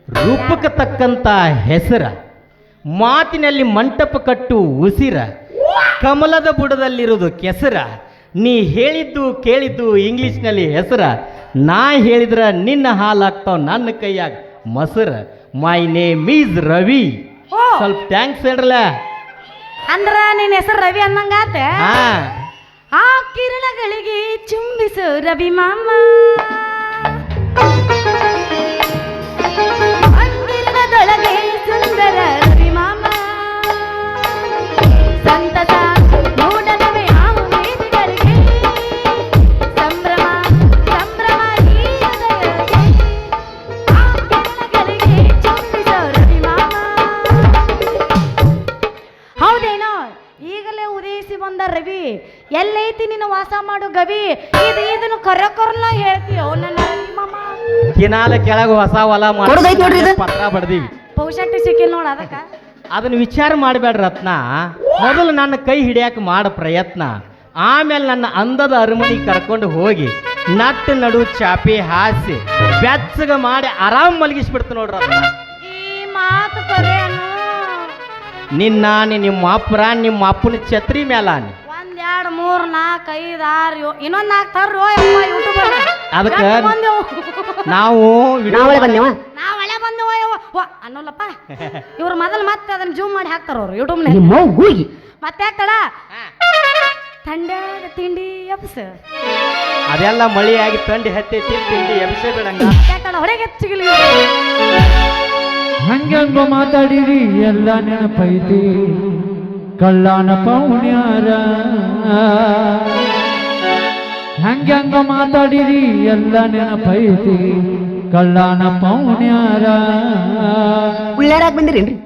ರೂಪಕ್ಕೆ ತಕ್ಕಂತ ಹೆಸರ, ಮಾತಿನಲ್ಲಿ ಮಂಟಪ ಕಟ್ಟು ಉಸಿರ, ಕಮಲದ ಬುಡದಲ್ಲಿರುವುದು ಕೆಸರ. ನೀ ಹೇಳಿದ್ದು ಕೇಳಿದ್ದು ಇಂಗ್ಲಿಷ್ನಲ್ಲಿ ಹೆಸರ, ನಾ ಹೇಳಿದ್ರ ನಿನ್ನ ಹಾಲಾಗ್ತಾವ ನನ್ನ ಕೈಯಾಗ ಮೊಸರ. My name is Ravi. ಓ, ಸ್ವಲ್ಪ ಥ್ಯಾಂಕ್ಸ್ ಹೇಳ್ರಲ್ಲ. ಅಂದ್ರ ನಿನ್ನ ಹೆಸರು ರವಿ ಅನ್ನಂಗಾತ. ಹಾ, ಆ ಕಿರಣಗಳಿಗೆ ಚುಂಬಿಸು ರವಿ ಮಾಮ, ಅಂದಿರಣದೊಳಗೆ ಸುಂದರ ರವಿ ಮಾಮ. ಸಂತಸ ನೋಡಲವೇ ಆ ವೇದಿಗಳಿಗೆ, ಸಂಭ್ರಮ ಸಂಭ್ರಮ ಈ ಹೃದಯಕ್ಕೆ. ಆ ಕಿರಣಗಳಿಗೆ ಚುಂಬಿಸು ರವಿ ಮಾಮ. ಹೌದೇನೋ, ಈಗಲೇ ಉದಯಿಸಿ ಬಂದ ರವಿ, ಎಲ್ಲೈತಿ ನೀನು ವಾಸ ಮಾಡು ಗವಿ? ಇದನ್ನು ಕರಕರ್ನ ಹೇಳ್ತೀಯೋ ನನ್ನ ರವಿ ಮಾಮ? ಕಿನಾಲ ಕೆಳಗೆ ಹೊಸ ಹೊಲ ಕೊಡದೈತ್ ನೋಡ್ರಿ ಇದು. ಪತ್ರ ಬಡ್ದೀವಿ. ಪೌಷಟ್ಟಿ ಸಿಕ್ಕಿಲ್ಲ ನೋಡ ಅದಕ್ಕ ಅದನ್ನ ವಿಚಾರ ಮಾಡಬೇಡ ರತ್ನ. ಮೊದಲು ನನ್ನ ಕೈ ಹಿಡಿಯಕ್ಕೆ ಮಾಡ ಪ್ರಯತ್ನ, ಆಮೇಲೆ ನನ್ನ ಅಂದದ ಅರಮನೆ ಕರ್ಕೊಂಡು ಹೋಗಿ ನಟ್ಟು ನಡು ಚಾಪಿ ಹಾಸಿ ಬೆಚ್ಚಗ ಮಾಡಿ ಆರಾಮ್ ಮಲಗಿಸ್ಬಿಡ್ತು ನೋಡ್ರ ರತ್ನ. ಈ ಮಾತು ಕರೇನು ನಿಮ್ಮ ಅಪ್ಪರ ನಿಮ್ಮ ಅಪ್ಪನ ಛತ್ರಿ ಮೇಲಾನಿ 1 2 3 4 5 6 ಇನ್ನೊಂದ್ 4 ತರ್ರೋ ಯಪ್ಪ ಯೂಟ್ಯೂಬರ್ ಅದಕ್ಕ ನಾವು ನಾವಳೆ ಬಂದೇವ ನಾವ್ ಒಳ್ಳೆ ಬಂದೇವ ಯವ್ವ ಅನ್ನೋಲ್ಲಪ್ಪ ಇವ್ರು ಮೊದಲು ಮತ್ತೆ ಅದನ್ನ ಜೂಮ್ ಮಾಡಿ ಹಾಕ್ತಾರ ಅವ್ರು ಯೂಟ್ಯೂಬ್ನಾಗ. ನಿಮ್ಮ ಗೂಗಿ ಮತ್ತೆ ಹಾಕ್ತಾಳ ಥಂಡಾದ ತಿಂಡಿ ಎಬ್ಸ ಅದೆಲ್ಲ ಮಳೆಯಾಗಿ ತಂಡಿ ಹತ್ತೈತಿ ತಿಂಡಿ ಎಬ್ಸೆ ಬಿಡಂಗ. ಹಾಕ್ತಾಳ ಹೊರಗೆ ಸಿಗಲಿ ಹಂಗಂಗ ಮಾತಾಡಿರಿ ಎಲ್ಲ ನೆನಪೈತಿ ಕಳ್ಳಾನ ಪೌಣ್ಯಾರ. ಹಂಗಂಗ ಮಾತಾಡಿರಿ ಎಲ್ಲ ನೆನಪೈತಿ ಕಳ್ಳಾನ ಪೌಣ್ಯಾರ. ಉಳ್ಳಾಡಕ್ ಬಂದಿರೇನ್ರಿ?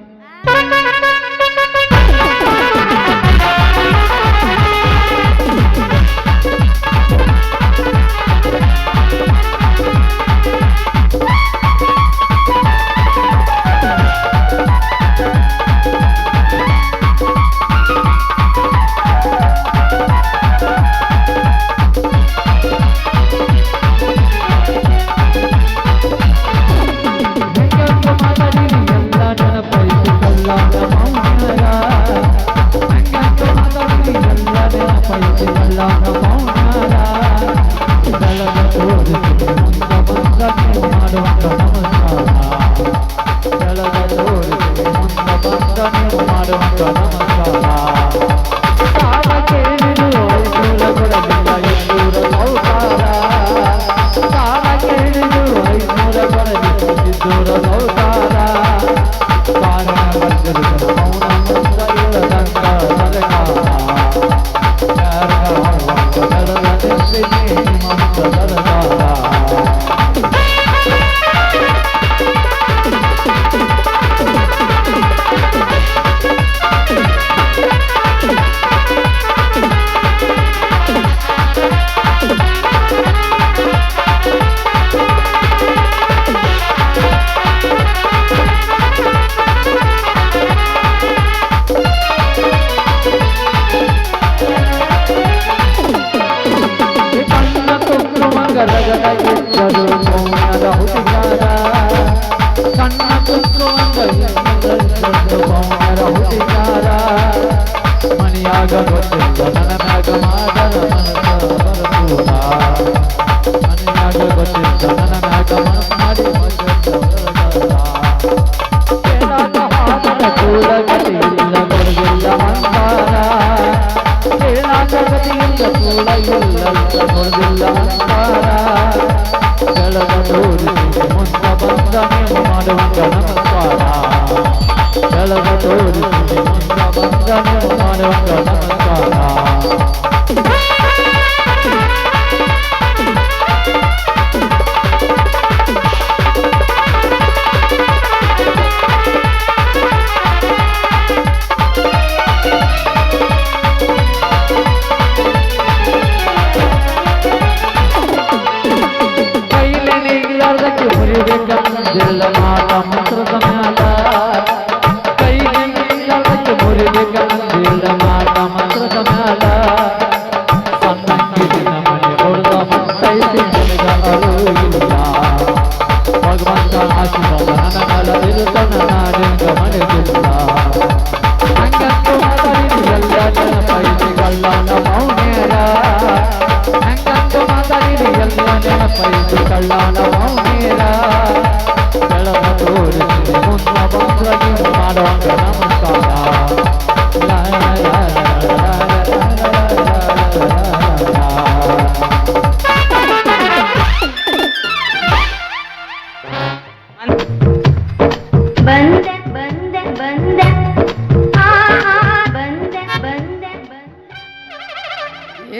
ಮನಿಯಾಗ ಗೊತ್ತಿಲ್ಲ ನನಗ ಮಾಡಲ ಮನಿಯಾಗ ಗೊತ್ತಿಲ್ಲ ನನಗ ಮಾಡಿ ಕೂಡಗತಿ ಇಲ್ಲ ಕೊಡಗಿಲ್ಲ ಅಂತಾರ ಗತಿಯಿಂದ ಕೂಡ ಇಲ್ಲ ಕೊಡಗಿಲ್ಲ ಅಂತಾರ ಬೆಳಗ ತೋರಿಸಿ ಮುಂದ ಬಂದ ನೀವು ಮಾಡುವಂತ ನಮಸ್ಕಾರ. ಬೆಳಗ ತೋರಿಸಿ ಮುಂದ ಬಂದ ನೀವು ಮಾಡುವಂತ ನಮಸ್ಕಾರ. ಮುರಿಬೇಕಂದಿಲ್ಲ ಮಾತ ಮಂತ್ರದ ಮ್ಯಾಲ ಕೈಗೆ ಮೀಲಕ್ಕೆ ಮುರಿಬೇಕಂದಿಲ್ಲ ಮಾತ ಮಂತ್ರದ ಮ್ಯಾಲ ಸಣ್ಣಂಗಿನ ಮನೆ ಹೊಡೆದ ಮಂತೈತಿ ನನಗ ಅರಿವಿಲ್ಲ ಭಗವಂತ ಆಶೀರ್ವಾದ ನನ್ನ ಮೇಲೆ ಇರುತ್ತಾನ ನಾನೆಂಗ ಮನೆಗಿಲ್ಲ. ಹಂಗಂತೂ ಮಾತಾಡಿದ ಎಲ್ಲ ನೆನಪೈತಿಗಳ್ಳನ ಮೌನೇರ ಹಂಗಂತೂ ಮಾತಾಡಿದ ಎಲ್ಲ ನೆನಪೈತಿ ಕಳ್ಳನ ಮೌನೇರ. ಬೆಳಗ ತೋರಿಸಿ ಮುಂದ ಬಂದ್ರ ನೀವು ಮಾಡುವಂತ ನಮಸ್ಕಾರ. ಬಂದೆ ಬಂದೆ ಬಂದೆ ಬಂದೆ ಬಂದೆ ಬಂದೆ.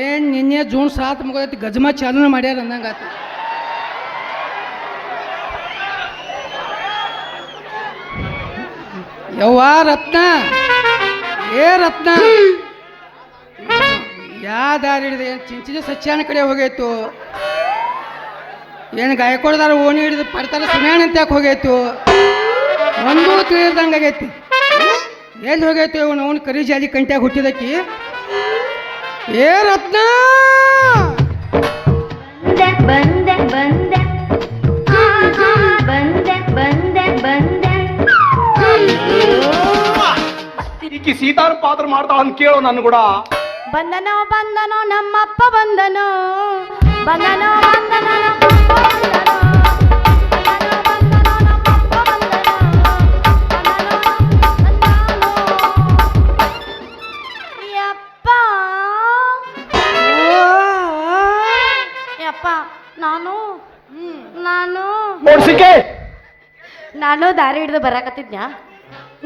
ಏನ್ ನಿನ್ನೆ ಜೂನ್ 7 ಮುಗಿದೈತಿ ಗಜಮ ಚಾಲನೆ ಮಾಡ್ಯಾರ ಅಂದಂಗಾತು. ಯವ್ವ ರತ್ನ ಏ ರತ್ನ ಯಾ ದಾರಿ ಹಿಡಿದೆ ಚಿಂಚಿದ ಸಚ್ಚಾನ ಕಡೆ ಹೋಗೈತು ಏನು ಗಾಯಕೊಡ್ದಾರ ಓಣಿ ಹಿಡಿದು ಪಡ್ತಾರ ಸುಮ್ಯಾಣ ಅಂತ ಯಾಕೆ ಹೋಗೈತು ಒಂದು ತಿಳಿದಂಗೆ ಆಗೈತಿ. ಎಲ್ಲಿ ಹೋಗೈತಿ ಅವನು ಕರಿ ಜಾಲಿ ಕಂಟ್ಯಾಗ ಹುಟ್ಟಿದಕ್ಕಿ. ಏ ರತ್ನ, ಬಂದೆ ಬಂದೆ ಬಂದೆ ಬಂದೆ ಬಂದೆ ಈಕಿ ಸೀತಾರ ಪಾತ್ರ ಮಾಡ್ತಾಳ ಅಂತ ಕೇಳು ನನ್ ಕೂಡ. ಬಂದನೋ ಬಂದನೋ ನಮ್ಮಪ್ಪ ಬಂದನೋ, ಬಂದನೋ ಬಂದನೋ ನಮ್ಮಪ್ಪ ಬಂದನೋ, ಬಂದನೋ ಬಂದನೋ ನಮ್ಮಪ್ಪ ಬಂದನೋ, ಬಂದನೋ ಯಪ್ಪ ಯಪ್ಪ ನಾನು ನಾನು ಓಡ್ಸಿಕೆ ನಾನು ದಾರಿ ಹಿಡ್ದು ಬರಾಕತ್ತಿದ್ನ್ಯಾ,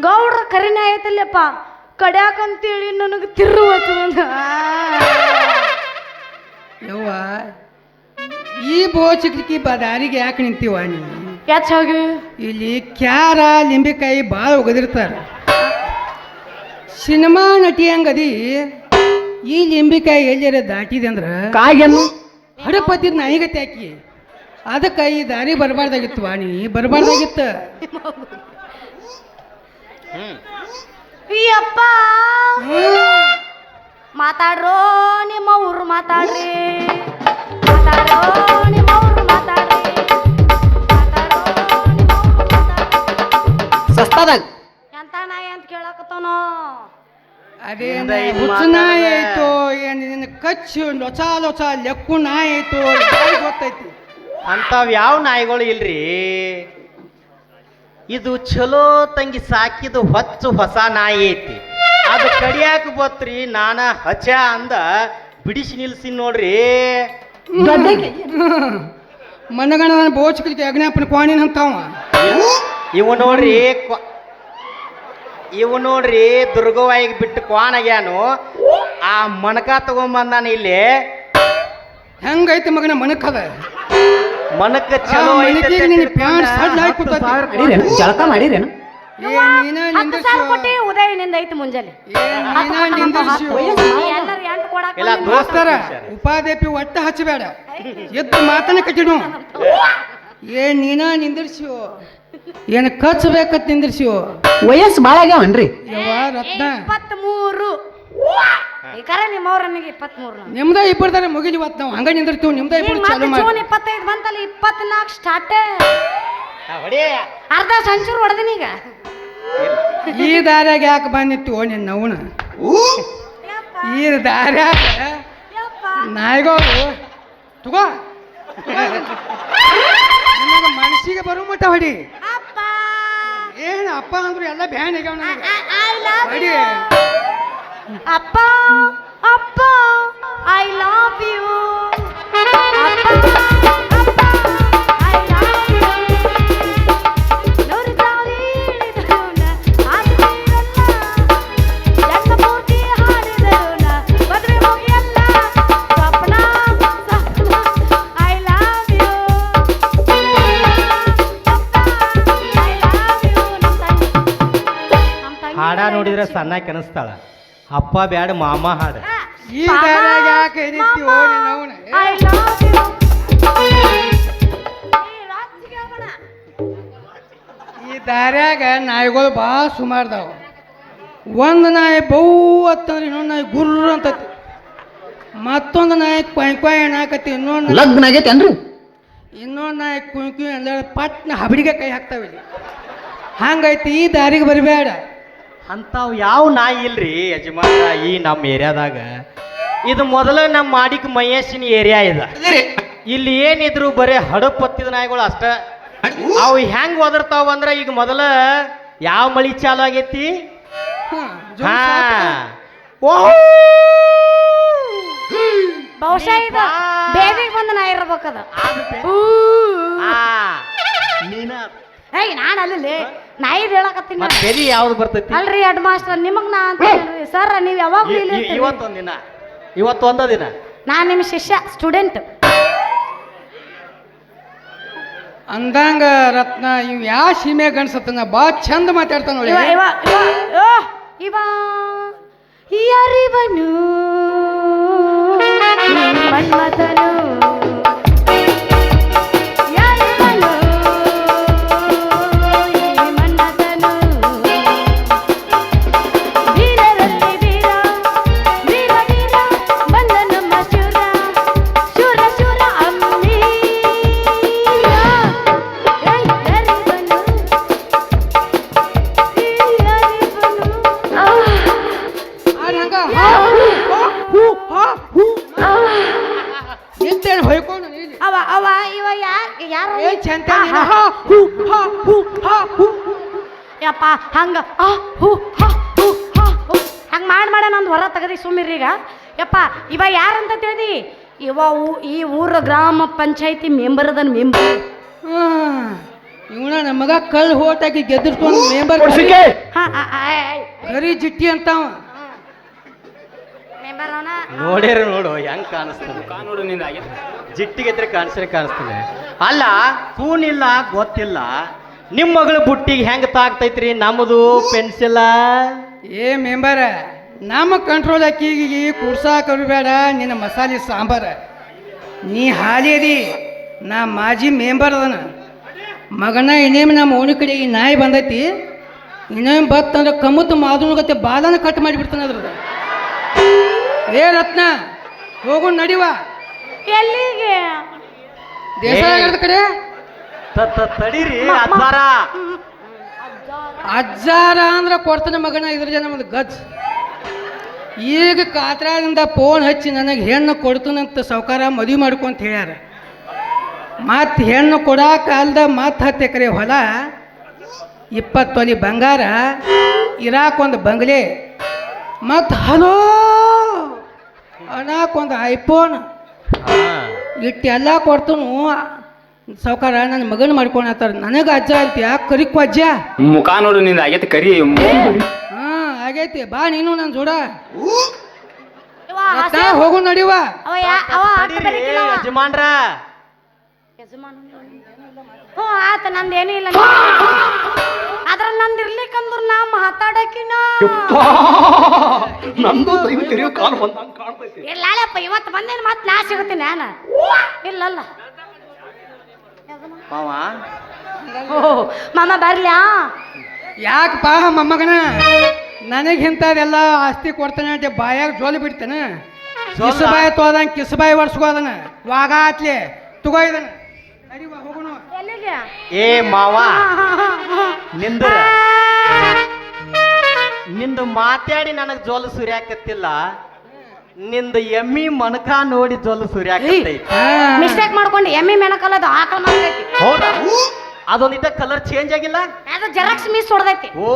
ಗೌಡ್ರ ಕರಿನೇ ಆಯ್ತಲ್ಲಪ್ಪ ಕಡ್ಯಾಕಂತೇಳಿ ನನಗೆ ತಿರು ಯವ್ವ ಈ ಬೋಚಿಕ್ಲಿಕ್ಕಿ ದಾರಿಗೆ ಯಾಕೆ ನಿಂತೀವ ನೀವು? ಯಾಚ್ ಹೋಗಿ ಇಲ್ಲಿ ಕ್ಯಾರ ಲಿಂಬೆಕಾಯಿ ಭಾಳ ಒಗದಿರ್ತಾರ. ಸಿನಿಮಾ ನಟಿ ಹಂಗದಿ ಈ ಲಿಂಬೆಕಾಯಿ ಎಲ್ಲಾರ ದಾಟಿದೆ ಅಂದ್ರೆ ಕಾಯಿಯನ್ನು ಹಡಪತ್ತಿದ್ ನಾಯಿಗತ್ತೆ ಹಾಕಿ. ಅದಕ್ಕೆ ಈ ದಾರಿ ಬರಬಾರ್ದಾಗಿತ್ತು ವಾಣಿ, ಬರಬಾರ್ದಾಗಿತ್ತ. ಅಪ್ಪ ಮಾತಾಡ್ರೋ ನಿಮ್ಮ ಊರು ಮಾತಾಡ್ರಿ, ಮಾತಾಡ್ರೋ ನಿಮ್ಮ ಊರು ಮಾತಾಡ್ರಿ, ಮಾತಾಡ್ರೋ ನಿಮ್ಮ ಊರು ಮಾತಾಡ್ರಿ. ಸಸ್ತಾದಾಗ ಎಂತ ನಾಯಿ ಅಂತ ಕೇಳಕತ್ತವನೋ. ಅದೇ ಹುಚ್ಚು ನಾಯಿ ಆಯ್ತು ಏನು ನಿನ್ನ ಕಚ್ಚು ಲೊಚ ಲೊಚ ಲೆಕ್ಕು ನಾಯಿ ಆಯ್ತು ಗೊತ್ತೈತಿ. ಅಂಥವು ಯಾವ ನಾಯಿಗಳು ಇಲ್ರಿ. ಇದು ಚಲೋ ತಂಗಿ ಸಾಕಿದ ಹೊಸ ನಾಯಿ ಐತಿ. ಅದು ಕಡಿಯಾಕ ಬತ್ರಿ ನಾನ ಹಚ ಅಂದ ಬಿಡಿಸಿ ನಿಲ್ಸಿ ನೋಡ್ರಿ. ಮನಗಣನ ಬೋಚ್ಕಲಿಕ್ಕೆ ಅಗ್ನಾಪನ ಕ್ವಾಣಿನ ಅಂತಾವ. ಇವು ನೋಡ್ರಿ ದುರ್ಗವಾಯಿಗೆ ಬಿಟ್ಟು ಕ್ವಾಣಗ್ಯಾನು. ಆ ಮಣಕ ತಗೊಂಬಂದಾನ ಇಲ್ಲಿ. ಹೆಂಗೈತಿ ಮಗನ ಮನಕ್ಕದ ಮನಕ ಚಲೋ ಐತೆ ನಿನ್ನ ಪ್ಯಾಂಟ್ ಸಡ್ಲ ಹಾಕಿ ಕೂತೈತಿ. ಜಳಕ ಮಾಡಿರೇನು? ನೀನ 10,000 ಕೊಟ್ಟಿ ಉದಯನಿಂದ ಐತಿ ಮುಂಜಾನೆ. ನಿಂದಿರ್ಸಿಯೋ ಎಲ್ಲರೂ ಎಂಟು ಕೊಡಾಕ ಇಲ್ಲ ದೋಸ್ತರ ಉಪಾದೇಪಿ ಒಟ್ಟ ಹಚ್ಚಬೇಡ, ಎದ್ದು ಮಾತನ್ನ ಕಟ್ಟಿಡು. ನೀನ ನಿಂದಿರ್ಸಿಯೋ ಏನು ಕಚ್ಚಬೇಕತ್ ನಿಂದಿರ್ಸಿಯೋ? ವಯಸ್ಸು ಭಾಳ ಆಗ್ಯಾವನ್ರಿ. ಯವ್ವ ರತ್ನ 23 ಈ ಕರೆ ನಿಮ್ಮವ್ರ ನನಗೆ 23. ನಿಮ್ದ ಇಬ್ಬರದಾರ ಮುಗಿಲಿ ಇವತ್ತು ನಾವು ಹಂಗ ನಿಂದಿರ್ತೀವಿ. ನಿಮ್ದ ಇಬ್ಬರು ಚಾಲು ಮಾಡಿ. ಜೂನ್ 25 ಬಂತಲ್ಲ 24 ಸ್ಟಾರ್ಟ್. ಅರ್ಧ ಸಂಚೂರು ಹೊಡೆದಿನಿ ಈಗ. ಈ ದಾರ್ಯಾಗ ಯಾಕೆ ಬಂದಿತ್ತು ನಿನ್ನ ಅವನ? ಈ ದಾರ್ಯಾಗ ನಾಯಿಗಳು ತಗೋ ನಿಮಗೆ ಮನಸ್ಸಿಗೆ ಬರೋ ಮಟ್ಟ ಹೊಡಿ. ಅಪ್ಪ ಏನು ಅಪ್ಪ ಅಂದ್ರು ಎಲ್ಲ ಬ್ಯಾನ್ ಆಗ್ಯಾವ ನನಗೆ. ಐ ಲವ್ ಹೊಡಿ. ಅಪ್ಪ ಅಪ್ಪ ಐ ಲವ್ ಯು. ಅಪ್ಪ ಅಪ್ಪ ಐ ಲವ್ ಯು. ನೂರು ಸಾವಿರ ಹೇಳಿದರುನ ಆಗುತ್ತಿರಲ್ಲ, ಜನ್ಮ ಪೂರ್ತಿ ಹಾಡಿದರುನ ಮದುವೆ ಹೋಗಿಯಲ್ಲ. Swapna Swapna I love you. I love you. ನಮ್ಮ ತಂಗಿ ಹಾಡ ನೋಡಿದ್ರೆ ಸಣ್ಣ ಕನಸ್ತಾಳ. ಅಪ್ಪ ಬ್ಯಾಡ ಮಾಮ ಹಾಡ. ಈ ದಾರ್ಯಾಗ ಯಾಕೆ ಏನಿತ್ತೀವೋ ನಿನ್ನ ಅವನ? I love you. ಈ ದಾರ್ಯಾಗ ನಾಯಿಗಳು ಭಾಳ ಸುಮಾರ್ದಾವ. ಒಂದು ನಾಯಿ ಬೌ ಅಂತಂದ್ರೆ ಇನ್ನೊಂದು ನಾಯಿ ಗುರ್ರ ಅಂತತಿ, ಮತ್ತೊಂದು ನಾಯಿ ಕೊಯ್ ಕೊಯ್ ಅನ್ನಾಕತಿ, ಇನ್ನೊಂದು ಲಗ್ನ ಆಗೈತೇನ್ರಿ? ಇನ್ನೊಂದು ನಾಯಿ ಕುಯ್ ಕುಯ್ ಅಂದ್ರೆ ಪಟ್ನ ಹಬಡಿಗೆ ಕೈ ಹಾಕ್ತಾವಿಲ್ಲಿ. ಹಂಗೈತಿ ಈ ದಾರಿಗೆ ಬರಬೇಡ. ಅಂಥವು ಯಾವ ನಾಯಿ ಇಲ್ರಿ ಯಜಮಾನ ಈ ನಮ್ಮ ಏರಿಯಾದಾಗ. ಇದು ಮೊದಲ ನಮ್ಮ ಮಾಡಿಕ ಮಹೇಶಿನ ಏರಿಯಾ ಇದೆ. ಇಲ್ಲಿ ಏನಿದ್ರು ಬರೀ ಹಡಪ್ ಹತ್ತಿದ ನಾಯಿಗಳು ಅಷ್ಟ. ಅವು ಹೆಂಗ್ ಒದರ್ತಾವ ಅಂದ್ರೆ ಈಗ ಮೊದಲ ಯಾವ ಮಳಿ ಚಾಲು ಆಗೈತಿ? ಹಾ ಬಹುಶಃ ಇದು ಬೇಬಿಗೆ ಬಂದ ನಾ ಇರ್ಬೇಕದ. ನೀನ ಏಯ್ ನಾನು ಅಲ್ಲಿ ನಾಯಿ ಹೇಳಕತ್ತೀನಿ. ಮತ್ತೆ ಬೆರಿ ಯಾವ್ದು ಬರ್ತೈತಿ? ಅಲ್ರಿ ಹೆಡ್ ಮಾಸ್ಟರ್ ನಿಮಗ್ ನಾ ಅಂತ ಸರ್ ನೀವು ಯಾವಾಗ್ಲೂ ಇಲ್ಲಿ ಇರ್ತೀರಿ. ಇವತ್ತೊಂದ್ ದಿನ, ಇವತ್ತು ಒಂದ ದಿನ ನಾನು ನಿಮ್ಮ ಶಿಷ್ಯ ಸ್ಟೂಡೆಂಟ್. ಅಂದಂಗ ರತ್ನ ಇವ್ ಯಾವ ಸೀಮೆ ಗಣಸತ್ತನ ಬಾ ಚಂದ ಮಾತಾಡ್ತಾನ ನೋಡಿ. ಇವ ಇವ ಇವ ಇವ ಯಾರಿವನು ಮನ್ಮಥನು ಯಾರಿವನು ಈ ಮನ್ಮಥನು ಹಂಗ ನಿಂತೇನು ಹೊಯ್ಕೊಂಡು ನೀನು ಅವ ಅವ ಇವ ಯಾರ ಏನ್ ಚಂತ ನೀನು? ಯಪ್ಪ ಹಂಗ ಹಂಗ ಮಾಡ ನಂದು ಹೊರ ತೆಗದಿ ಸುಮ್ಮಿರಿ ಈಗ ಯಪ್ಪ ಇವ ಯಾರಂತ ತಿಳಿದಿ ಇವ ಈ ಊರ ಗ್ರಾಮ ಪಂಚಾಯತಿ ಮೆಂಬರ್ ಅದನ್ ಮೆಂಬರ್ ಇವನ ನಮಗ ಕಳ್ಳು ಹೋಟಾಕಿ ಗೆದ್ದಿರ್ಕೊಂಡು ಮೆಂಬರ್ ಗರಿ ಜಿಟ್ಟಿ ಅಂತಾವ ಮೆಂಬರ್ ಅವನ ನೋಡ್ಯಾರ ನೋಡು ಹೆಂಗ್ ಕಾಣಿಸ್ತದೆ ಕಾನೂರಿನಿಂದ ಆಗೈತೆ ಜಿಟ್ಟಿಗೆದ್ರೆ ಕಾಣಿಸ್ತದೆ ಅಲ್ಲ ಕೂನಿಲ್ಲ ಗೊತ್ತಿಲ್ಲ ನಿಮ್ಮ ಮಗಳ ಬುಟ್ಟಿಗೆ ಹೆಂಗ್ ತಾಗ್ತೈತ್ರಿ ನಮ್ಮದು ಪೆನ್ಸಿಲ್ಲ ಏ ಮೆಂಬರ ನಮ್ಮ ಕಂಟ್ರೋಲ್ ಅಕ್ಕಿಗೆ ಕುಡ್ಸಾಕ ಬೇಡ ನಿನ್ನ ಮಸಾಲೆ ಸಾಂಬಾರ ನೀ ಹಾಲಿಯದಿ ನಾ ಮಾಜಿ ಮೆಂಬರ್ ಅದನ ಮಗನ ಇನ್ನೇನು ನಮ್ಮ ಓಣಿ ಕಡೆಗೆ ನಾಯಿ ಬಂದೈತಿ ಇನ್ನೇನು ಬತ್ತಂದ್ರೆ ಕಮ್ಮತ್ತು ಮಾದನಗತ್ತೆ ಬಾಲನ ಕಟ್ ಮಾಡಿಬಿಡ್ತಾನೆ ಅದ್ರದ್ದು ಏ ರತ್ನ ಹೋಗು ನಡಿವ ಎಲ್ಲಿಗೆ ದೇಸಾಯದ ಕಡೆ ತಡೀರಿ ಅಜ್ಜಾರ ಅಜ್ಜಾರ ಅಂದ್ರೆ ಕೊಡ್ತಾನೆ ಮಗನ ಇದ್ರ ಜನ ಒಂದು ಗಜ್ ಈಗ ಕಾತ್ರಾದಿಂದ ಫೋನ್ ಹಚ್ಚಿ ನನಗೆ ಹೆಣ್ಣು ಕೊಡ್ತಾನಂತ ಸಾವ್ಕಾರ ಮದುವೆ ಮಾಡ್ಕೊಂತ ಹೇಳ್ಯಾರ ಮತ್ತು ಹೆಣ್ಣು ಕೊಡಾಕ ಅಲ್ದ ಮತ್ತು 10 ಎಕರೆ ಹೊಲ 20 ತೊಲಿ ಬಂಗಾರ ಇರಾಕೊಂದು ಬಂಗ್ಲೆ ಮತ್ತು ಹಲೋ ಅನಾಕೊಂದು ಐಫೋನ್ ಇಟ್ಟೆಲ್ಲ ಕೊಡ್ತನು ಸಾವ್ಕಾರ ನನ್ನ ಮಗನ ಮಾಡ್ಕೊಳತ್ತಾರ ನನಗೆ ಅಜ್ಜ ಅಂತೀಯ ಕರಿಕು ಅಜ್ಜ ಮುಖ ನೋಡಿನಿಂದ ಆಗೈತೆ ಕರಿ ಹಾಂ ಆಗೈತಿ ಬಾ ನೀನು ನನ್ನ ಜೋಡ ಇವ ರತ್ನ, ಹೋಗು ನಡಿವ ಅವ ಆಟ ಬರೀಕಿಲ್ಲ ಅವ. ಯಜಮಾನ್ರ ಯಜಮಾನ ಹ್ಞೂ ಆತ ನಂದೇನೂ ಇಲ್ಲ ಅದ್ರಲ್ಲಿ ನಂದು ಇರ್ಲಿಕ್ಕಂದ್ರ ನಾ ಮಾತಾಡಕಿನ ನಂದು ದೈವ ತೆರೆಯೋ ಕಾಲು ಬಂದಂಗೆ ಕಾಣ್ತೈತಿ. ಇಲ್ಲಪ್ಪ ಇವತ್ತು ಬಂದೇನು ಮತ್ತೆ ನಾ ಸಿಗುತ್ತೀನಿ ನಾನು ಇಲ್ಲಲ್ಲ ಮಾವ ಓ ಮಾಮ ಬರ್ಲ್ಯಾ ಯಾಕಪ್ಪ ಮೊಮ್ಮಗನ ನನಗಿಂತದೆಲ್ಲ ಆಸ್ತಿ ಕೊಡ್ತಾನೆ ಅಂತ ಬಾಯಾಗ ಜೋಲಿ ಬಿಡ್ತಾನೆ ಕಿಸಬಾಯಿ ತೋದಂಗೆ ಕಿಸಬಾಯಿ ವರ್ಷಗೋದನ ವಾಗ ಆತ್ಲಿ ತಗೋ ಇದನ್ನ ನಡಿವ ಹೋಗೋಣ ಎಲ್ಲಿಗೆ ಏ ಮಾವ ನಿಂದು ಮಾತಾಡಿ ನನಗೆ ಜೋಲು ಸುರಿಯಾಕತ್ತಿಲ್ಲ ನಿಂದು ಎಮ್ಮಿ ಮಣಕ ನೋಡಿ ಜೋಲು ಸುರಿಯಾಕತ್ತೈತಿ ಮಿಸ್ಟೇಕ್ ಮಾಡ್ಕೊಂಡು ಎಮ್ಮೆ ಮೆಣಕಲ್ಲದು ಆಕಳ ಮಾಡ್ತೈತಿ ಹೌದಾ ಅದೊಂದಿಟ್ಟ ಕಲರ್ ಚೇಂಜ್ ಆಗಿಲ್ಲ ಅದು ಜೆರಾಕ್ಸ್ ಮಿಸ್ ಹೊಡೆದೈತಿ ಓ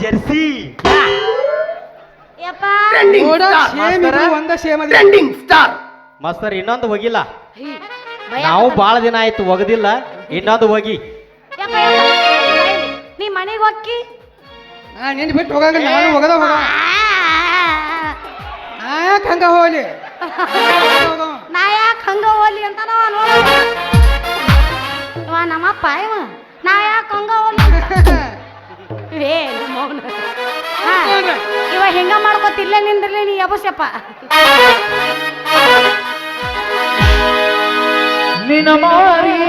ಜೆರ್ಸಿ ಯಪ್ಪ ನೋಡ ಸೇಮ್ ಇದು ಒಂದ ಸೇಮ್ ಅದ ಟ್ರೆಂಡಿಂಗ್ ಸ್ಟಾರ್ ಮಾಸ್ತರ್ ಇನ್ನೊಂದು ಹೋಗಿಲ್ಲ ಹೀ, ಭಯ ನಾವು ಆಗ್ತದ. ಭಾಳ ದಿನ ಆಯ್ತು ಒಗದಿಲ್ಲ ಇನ್ನೊಂದು ಹೋಗಿ ಯಪ್ಪ, ಯಪ್ಪ, ನೀ ಮನೆಗೆ ಹೋಗಿ ನಿನ್ನ ಬಿಟ್ಟು ಹೋಗಂಗ ನಾನು ಹೋಗದ ಹೋಗ ಯಾಕೆ ಹಂಗ ಹೋಗ್ಲಿ ನಾ ಯಾಕೆ ಹಂಗ ಹೋಗ್ಲಿ ಅಂತ ನಾವ ನೋಡ ಇವ ನಮ್ಮಪ್ಪ ಇವ ನಾ ಯಾಕೆ ಹಂಗ ಹೋಗ್ಲಿ ಏ ನಮ್ಮವ್ನ. ಹಾ, ಇವ ಹೆಂಗ ಮಾಡ್ಕೊತಿಲ್ಲ ನಿಂದ್ರಲಿ ನೀ ಯಬಸ್ಯಪ್ಪ ನಿನ ಮಾರಿ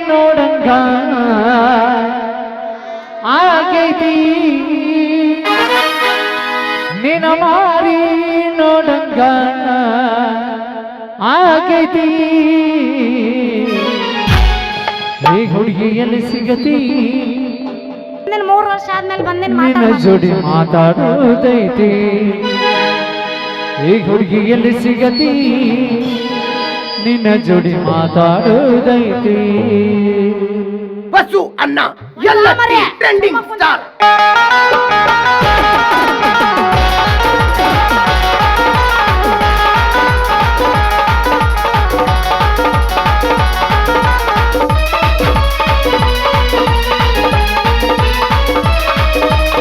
ನೋಡಂಗ ಆಗೈತಿ ನಿನ ಮಾರಿ ನೋಡಂಗ ಆಗೈತಿ ಈ ಹುಡುಗಿ ಎಲ್ಲಿ ಸಿಗತಿ ಬಂದಿನ 3 ವರ್ಷ ಆದ್ಮೇಲೆ ಬಂದಿನ ನಿನ್ನ ಜೋಡಿ ಮಾತಾಡೋದೈತಿ ಈ ಹುಡುಗಿ ಎಲ್ಲಿ ಸಿಗತಿ ನಿನ್ನ ಜೋಡಿ ಮಾತಾಡೋದೈತಿ ಬಸ್ಸು ಅಣ್ಣ ಎಲ್ಲ ಟ್ರೆಂಡಿಂಗ್ ಸ್ಟಾರ್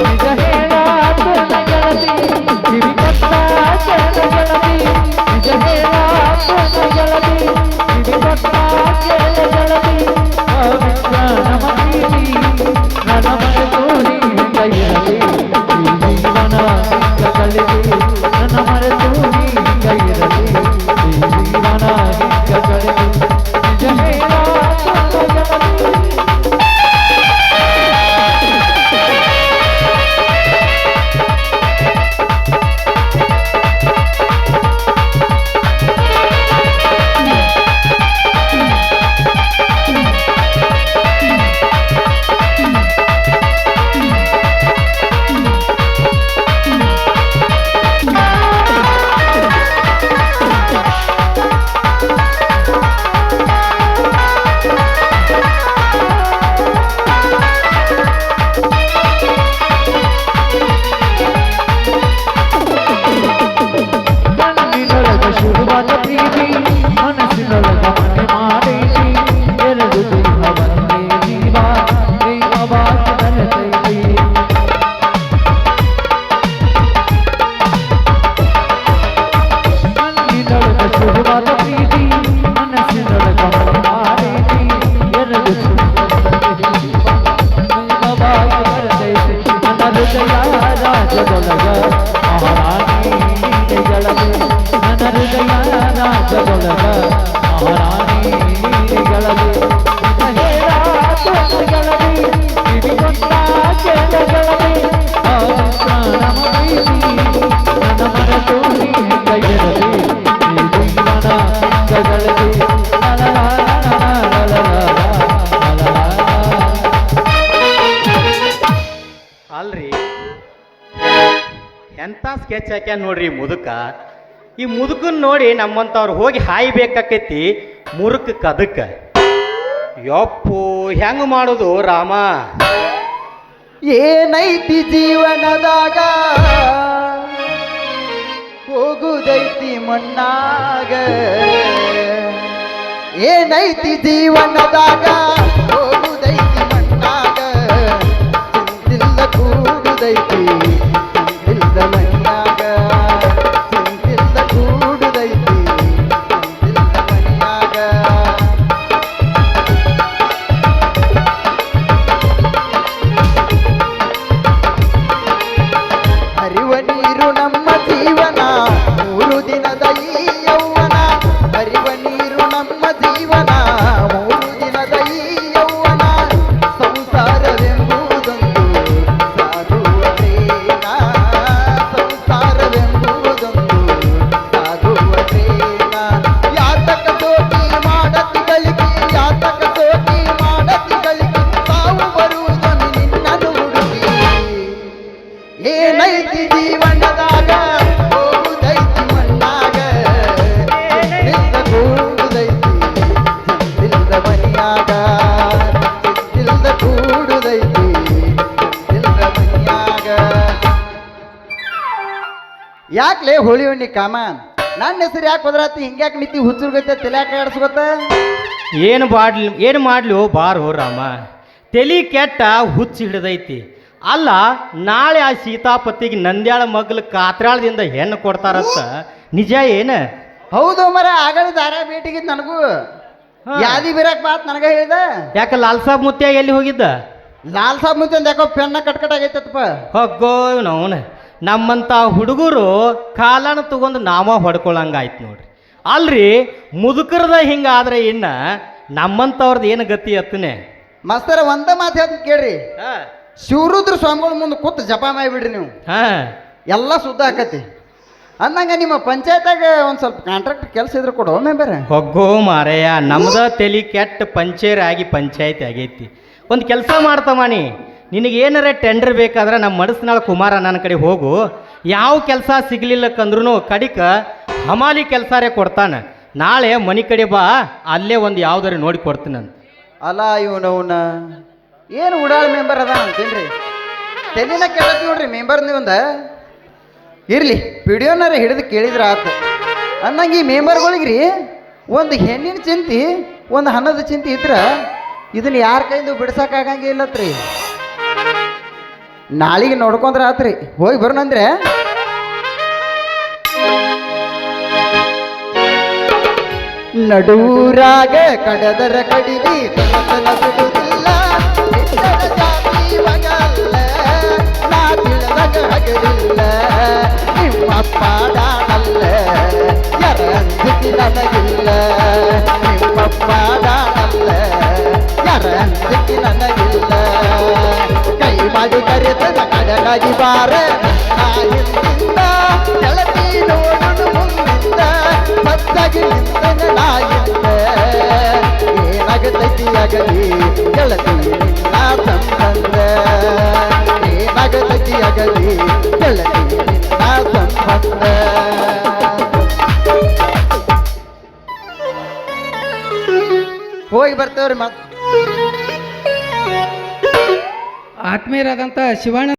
ನಿಜ ಹೇಳಾತ ಗೆಳತಿ ಕಿವಿ ಕೊಟ್ಟಾತ ಗೆಳತಿ ನಿಜ ಹೇಳಾತ ಗೆಳತಿ ಕಿವಿ ಕೊಟ್ಟಾತ ಗೆಳತಿ ಅವಿದ್ಯ ನಮ್ಮ ಪ್ರೀತಿ ನನ್ನ ಮನೆ ತೋರಿ ಕೈಯಲ್ಲಿ ಸ್ಕೆಚ್ ಹಾಕ್ಯಾನ ನೋಡ್ರಿ ಈ ಮುದುಕ. ಈ ಮುದುಕನ್ ನೋಡಿ ನಮ್ಮಂತವ್ರು ಹೋಗಿ ಹಾಯ್ಬೇಕಾಕೈತಿ ಮುರುಕಕ್ಕೆ ಅದಕ್ಕೆ. ಯಪ್ಪು ಹೆಂಗ ಮಾಡೋದು ರಾಮ? ಏನೈತಿ ಜೀವನದಾಗ ಹೋಗುದೈತಿ ಮಣ್ಣಾಗ, ಏನೈತಿ ಜೀವನದಾಗ ಹೋಗುದೈತಿ ಮಣ್ಣಾಗ, ಚಿಂತಿಲ್ಲ ಕೂಡುದೈತಿ ಚಿಂತಿಲ್ಲ ಮಣ್ಣಾಗ, ಚಿಂತಿಲ್ಲ ಕೂಡುದೈತಿ ಚಿಂತಿಲ್ಲ ಮಣ್ಣಾಗ. ಹರಿವ ನೀರು ನಮ್ಮ ಜೀವನ 3 ದಿನದ ಈ ಯೌವನ, ಹರಿವ ನೀರು ನಮ್ಮ ಜೀವನ 3 ದಿನದ ಈ ಯೌವನ, ಸಂಸಾರವೆಂಬುದೊಂದು ಸಾಧುವ ಪ್ರೇಮ, ಸಂಸಾರವೆಂಬುದೊಂದು ಸಾಧುವ ಪ್ರೇಮ. ಯಾತಕ ಸೋಟಿ ಮಾಡತಿ ಗಳಿಕೆ, ಯಾತಕ ಸೋಟಿ ಮಾಡತಿ ಗಳಿಕೆ, ಸಾವು ಬರುವುದನ್ನು ನಿನ್ನನ್ನು ಹುಡುಗಿ. ಏನೈತಿ ಜೀವನದಾಗ ಹೋಗುದೈತಿ ಮಣ್ಣಾಗ, ಚಿಂತಿಲ್ದ ಕೂಡುದೈತಿ ಚಿಂತಿಲ್ದ ಮನಿಯಾಗ, ಚಿಂತಿಲ್ದ ಕೂಡುದೈತಿ ಚಿಂತಿಲ್ದ ಮನಿಯಾಗ. ಯಾಕ್ಲೇ ಹೋಳಿ ಹುಣ್ಣಿ ಕಾಮ, ನನ್ನ ಹೆಸರು ಯಾಕೆ ಬದ್ರಾತಿ ಹಿಂಗ್ಯಾಕೆ ನಿಂತಿ ಹುಚ್ಚುರ್ಗೈತೆ ತಲ್ಯಾಕ ಆಡಿಸ್ಕೊತ? ಏನು ಮಾಡ್ಲಿ ಬಾರೋ ರಾಮ, ತಲಿ ಕೆಟ್ಟ ಹುಚ್ಚು ಹಿಡ್ದೈತಿ. ಅಲ್ಲ, ನಾಳೆ ಆ ಸೀತಾಪತಿಗೆ ನಂದ್ಯಾಳ ಮಗ್ಲು ಕಾತ್ರಾಳದಿಂದ ಹೆಣ್ಣು ಕೊಡ್ತಾರಂತ ನಿಜ ಏನ? ಹೌದು ಮರ, ಆಗಳ ದಾರ ಭೇಟಿಗಿದ್ ನನಗೂ ಯಾದಿ ಬಿರಾಕ್ ಬಾತ್ ನನಗ ಹೇಳಿದ. ಯಾಕೆ ಲಾಲ್ ಸಾಬ್ ಮುತ್ಯ ಎಲ್ಲಿ ಹೋಗಿದ್ದ? ಲಾಲ್ ಸಾಬ್ ಮುಂಚೆ ಯಾಕೋ ಪೆನ್ನ ಕಟ್ಕಟಾಗೈತಪ್ಪ. ಹೋಗೋ ನೋನ, ನಮ್ಮಂತ ಹುಡುಗರು ಕಾಲನ ತಗೊಂಡು ನಾವ ಹೊಡ್ಕೊಳಂಗಾಯ್ತು ನೋಡ್ರಿ. ಅಲ್ರಿ ಮುದುಕರದ ಹಿಂಗಾದ್ರೆ ಇನ್ನ ನಮ್ಮಂತವ್ರದ್ದು ಏನು ಗತಿ ಅತ್ತನೆ? ಮಾಸ್ತರ ಒಂದ ಮಾತು ಹೇಳ್ತೀನಿ ಕೇಳ್ರಿ, ಶಿವರುದ್ರ ಸ್ವಾಮಿಗಳ ಮುಂದೆ ಕೂತು ಜಪ ಮಾಡಿಬಿಡ್ರಿ ನೀವು, ಹಾ ಎಲ್ಲ ಸುದ್ದ ಆಕತಿ. ಅಂದಂಗ ನಿಮ್ಮ ಪಂಚಾಯತ್ಯಾಗ ಒಂದು ಸ್ವಲ್ಪ ಕಾಂಟ್ರಾಕ್ಟ್ ಕೆಲಸ ಇದ್ರೆ ಕೊಡು ಮೆಂಬರ್. ಹೊಗ್ಗೋ ಮಾರಯ್ಯ, ನಮ್ದ ತಲಿ ಕೆಟ್ಟ ಪಂಚೇರ್ ಆಗಿ ಪಂಚಾಯತಿ ಆಗೈತಿ. ಒಂದು ಕೆಲಸ ಮಾಡ್ತಮಾನಿ, ನಿನಗೇನಾರ ಟೆಂಡರ್ ಬೇಕಾದ್ರೆ ನಮ್ಮ ಮಡಸ್ನಾಳ ಕುಮಾರ ನನ್ನ ಕಡೆ ಹೋಗು. ಯಾವ ಕೆಲಸ ಸಿಗ್ಲಿಲ್ಲಕ್ಕಂದ್ರೂ ಕಡಿಕ ಹಮಾಲಿ ಕೆಲಸರೇ ಕೊಡ್ತಾನೆ. ನಾಳೆ ಮನೆ ಕಡೆ ಬಾ, ಅಲ್ಲೇ ಒಂದು ಯಾವ್ದಾರು ನೋಡಿ ಕೊಡ್ತೀನಂತ. ಅಲ್ಲ ಇವನವನ ಏನು ಉಡಾಳ ಮೆಂಬರ್ ಅದ ಅಂತೇನ್ರಿ? ತೆಲಿನ ಕೇಳತ್ ನೋಡ್ರಿ ಮೆಂಬರ್ ನೀವಂದ. ಇರ್ಲಿ, ವಿಡಿಯೋನಾರ ಹಿಡಿದು ಕೇಳಿದ್ರ ಆತು. ಅಂದಂಗೆ ಈ ಮೆಂಬರ್ಗಳಿಗ್ರಿ ಒಂದು ಹೆಣ್ಣಿನ ಚಿಂತಿ ಒಂದು ಹಣದ ಚಿಂತೆ ಇದ್ರ ಇದನ್ನ ಯಾರ ಕೈಯಿಂದ ಬಿಡ್ಸಕ್ಕಾಗಂಗಿಲ್ಲತ್ರಿ. ನಾಳಿಗೆ ನೋಡ್ಕೊಂಡ್ರ ಆತ್ರಿ, ಹೋಗಿ ಬರೋಣಂದ್ರೆ. ನಡೂರಾಗ ಕಡದರ ಕಡಿಲಿ ಕನಸನ ಬಿಡುವುದಿಲ್ಲ, ಬಿಟ್ಟರ ಜಾತಿ ಮಗಲ್ಲ, ನಾ ತಿಳಿದಾಗ ಹಗಲಿಲ್ಲ, ನಿಮ್ಮಪ್ಪ ದಾನಲ್ಲ, ಯಾರ ಅಂಜಿಕೆ ನನಗಿಲ್ಲ, ನಿಮ್ಮಪ್ಪ ದಾನಲ್ಲ, ಯಾರ ಅಂಜಿಕೆ ನನಗಿಲ್ಲ. ಕೈ ಮಾಡಿ ಕರೆತದ ಕಡಗಾಗಿ ಬಾರ ನಾ ಹಿಂದಿಂದ, ಕೆಳತಿ ನೋಡು ಮುಂದಿಂದ, ಸತ್ತಾಗಿ ನಿಂತನ ನಾಯಿಂದ. ಏನಾಗತೈತಿ ಆಗಲಿ ಗೆಳತಿ ನಿನ್ನ ಸಂಬಂಧ, ಏನಾಗತೈತಿ ಆಗಲಿ ಗೆಳತಿ ನಿನ್ನ ಸಂಬಂಧ. ಹೋಗಿ ಬರ್ತೇವ್ರಿ ಮತ್ತೆ. ಆತ್ಮೀಯರಾದಂಥ ಶಿವಣ್ಣ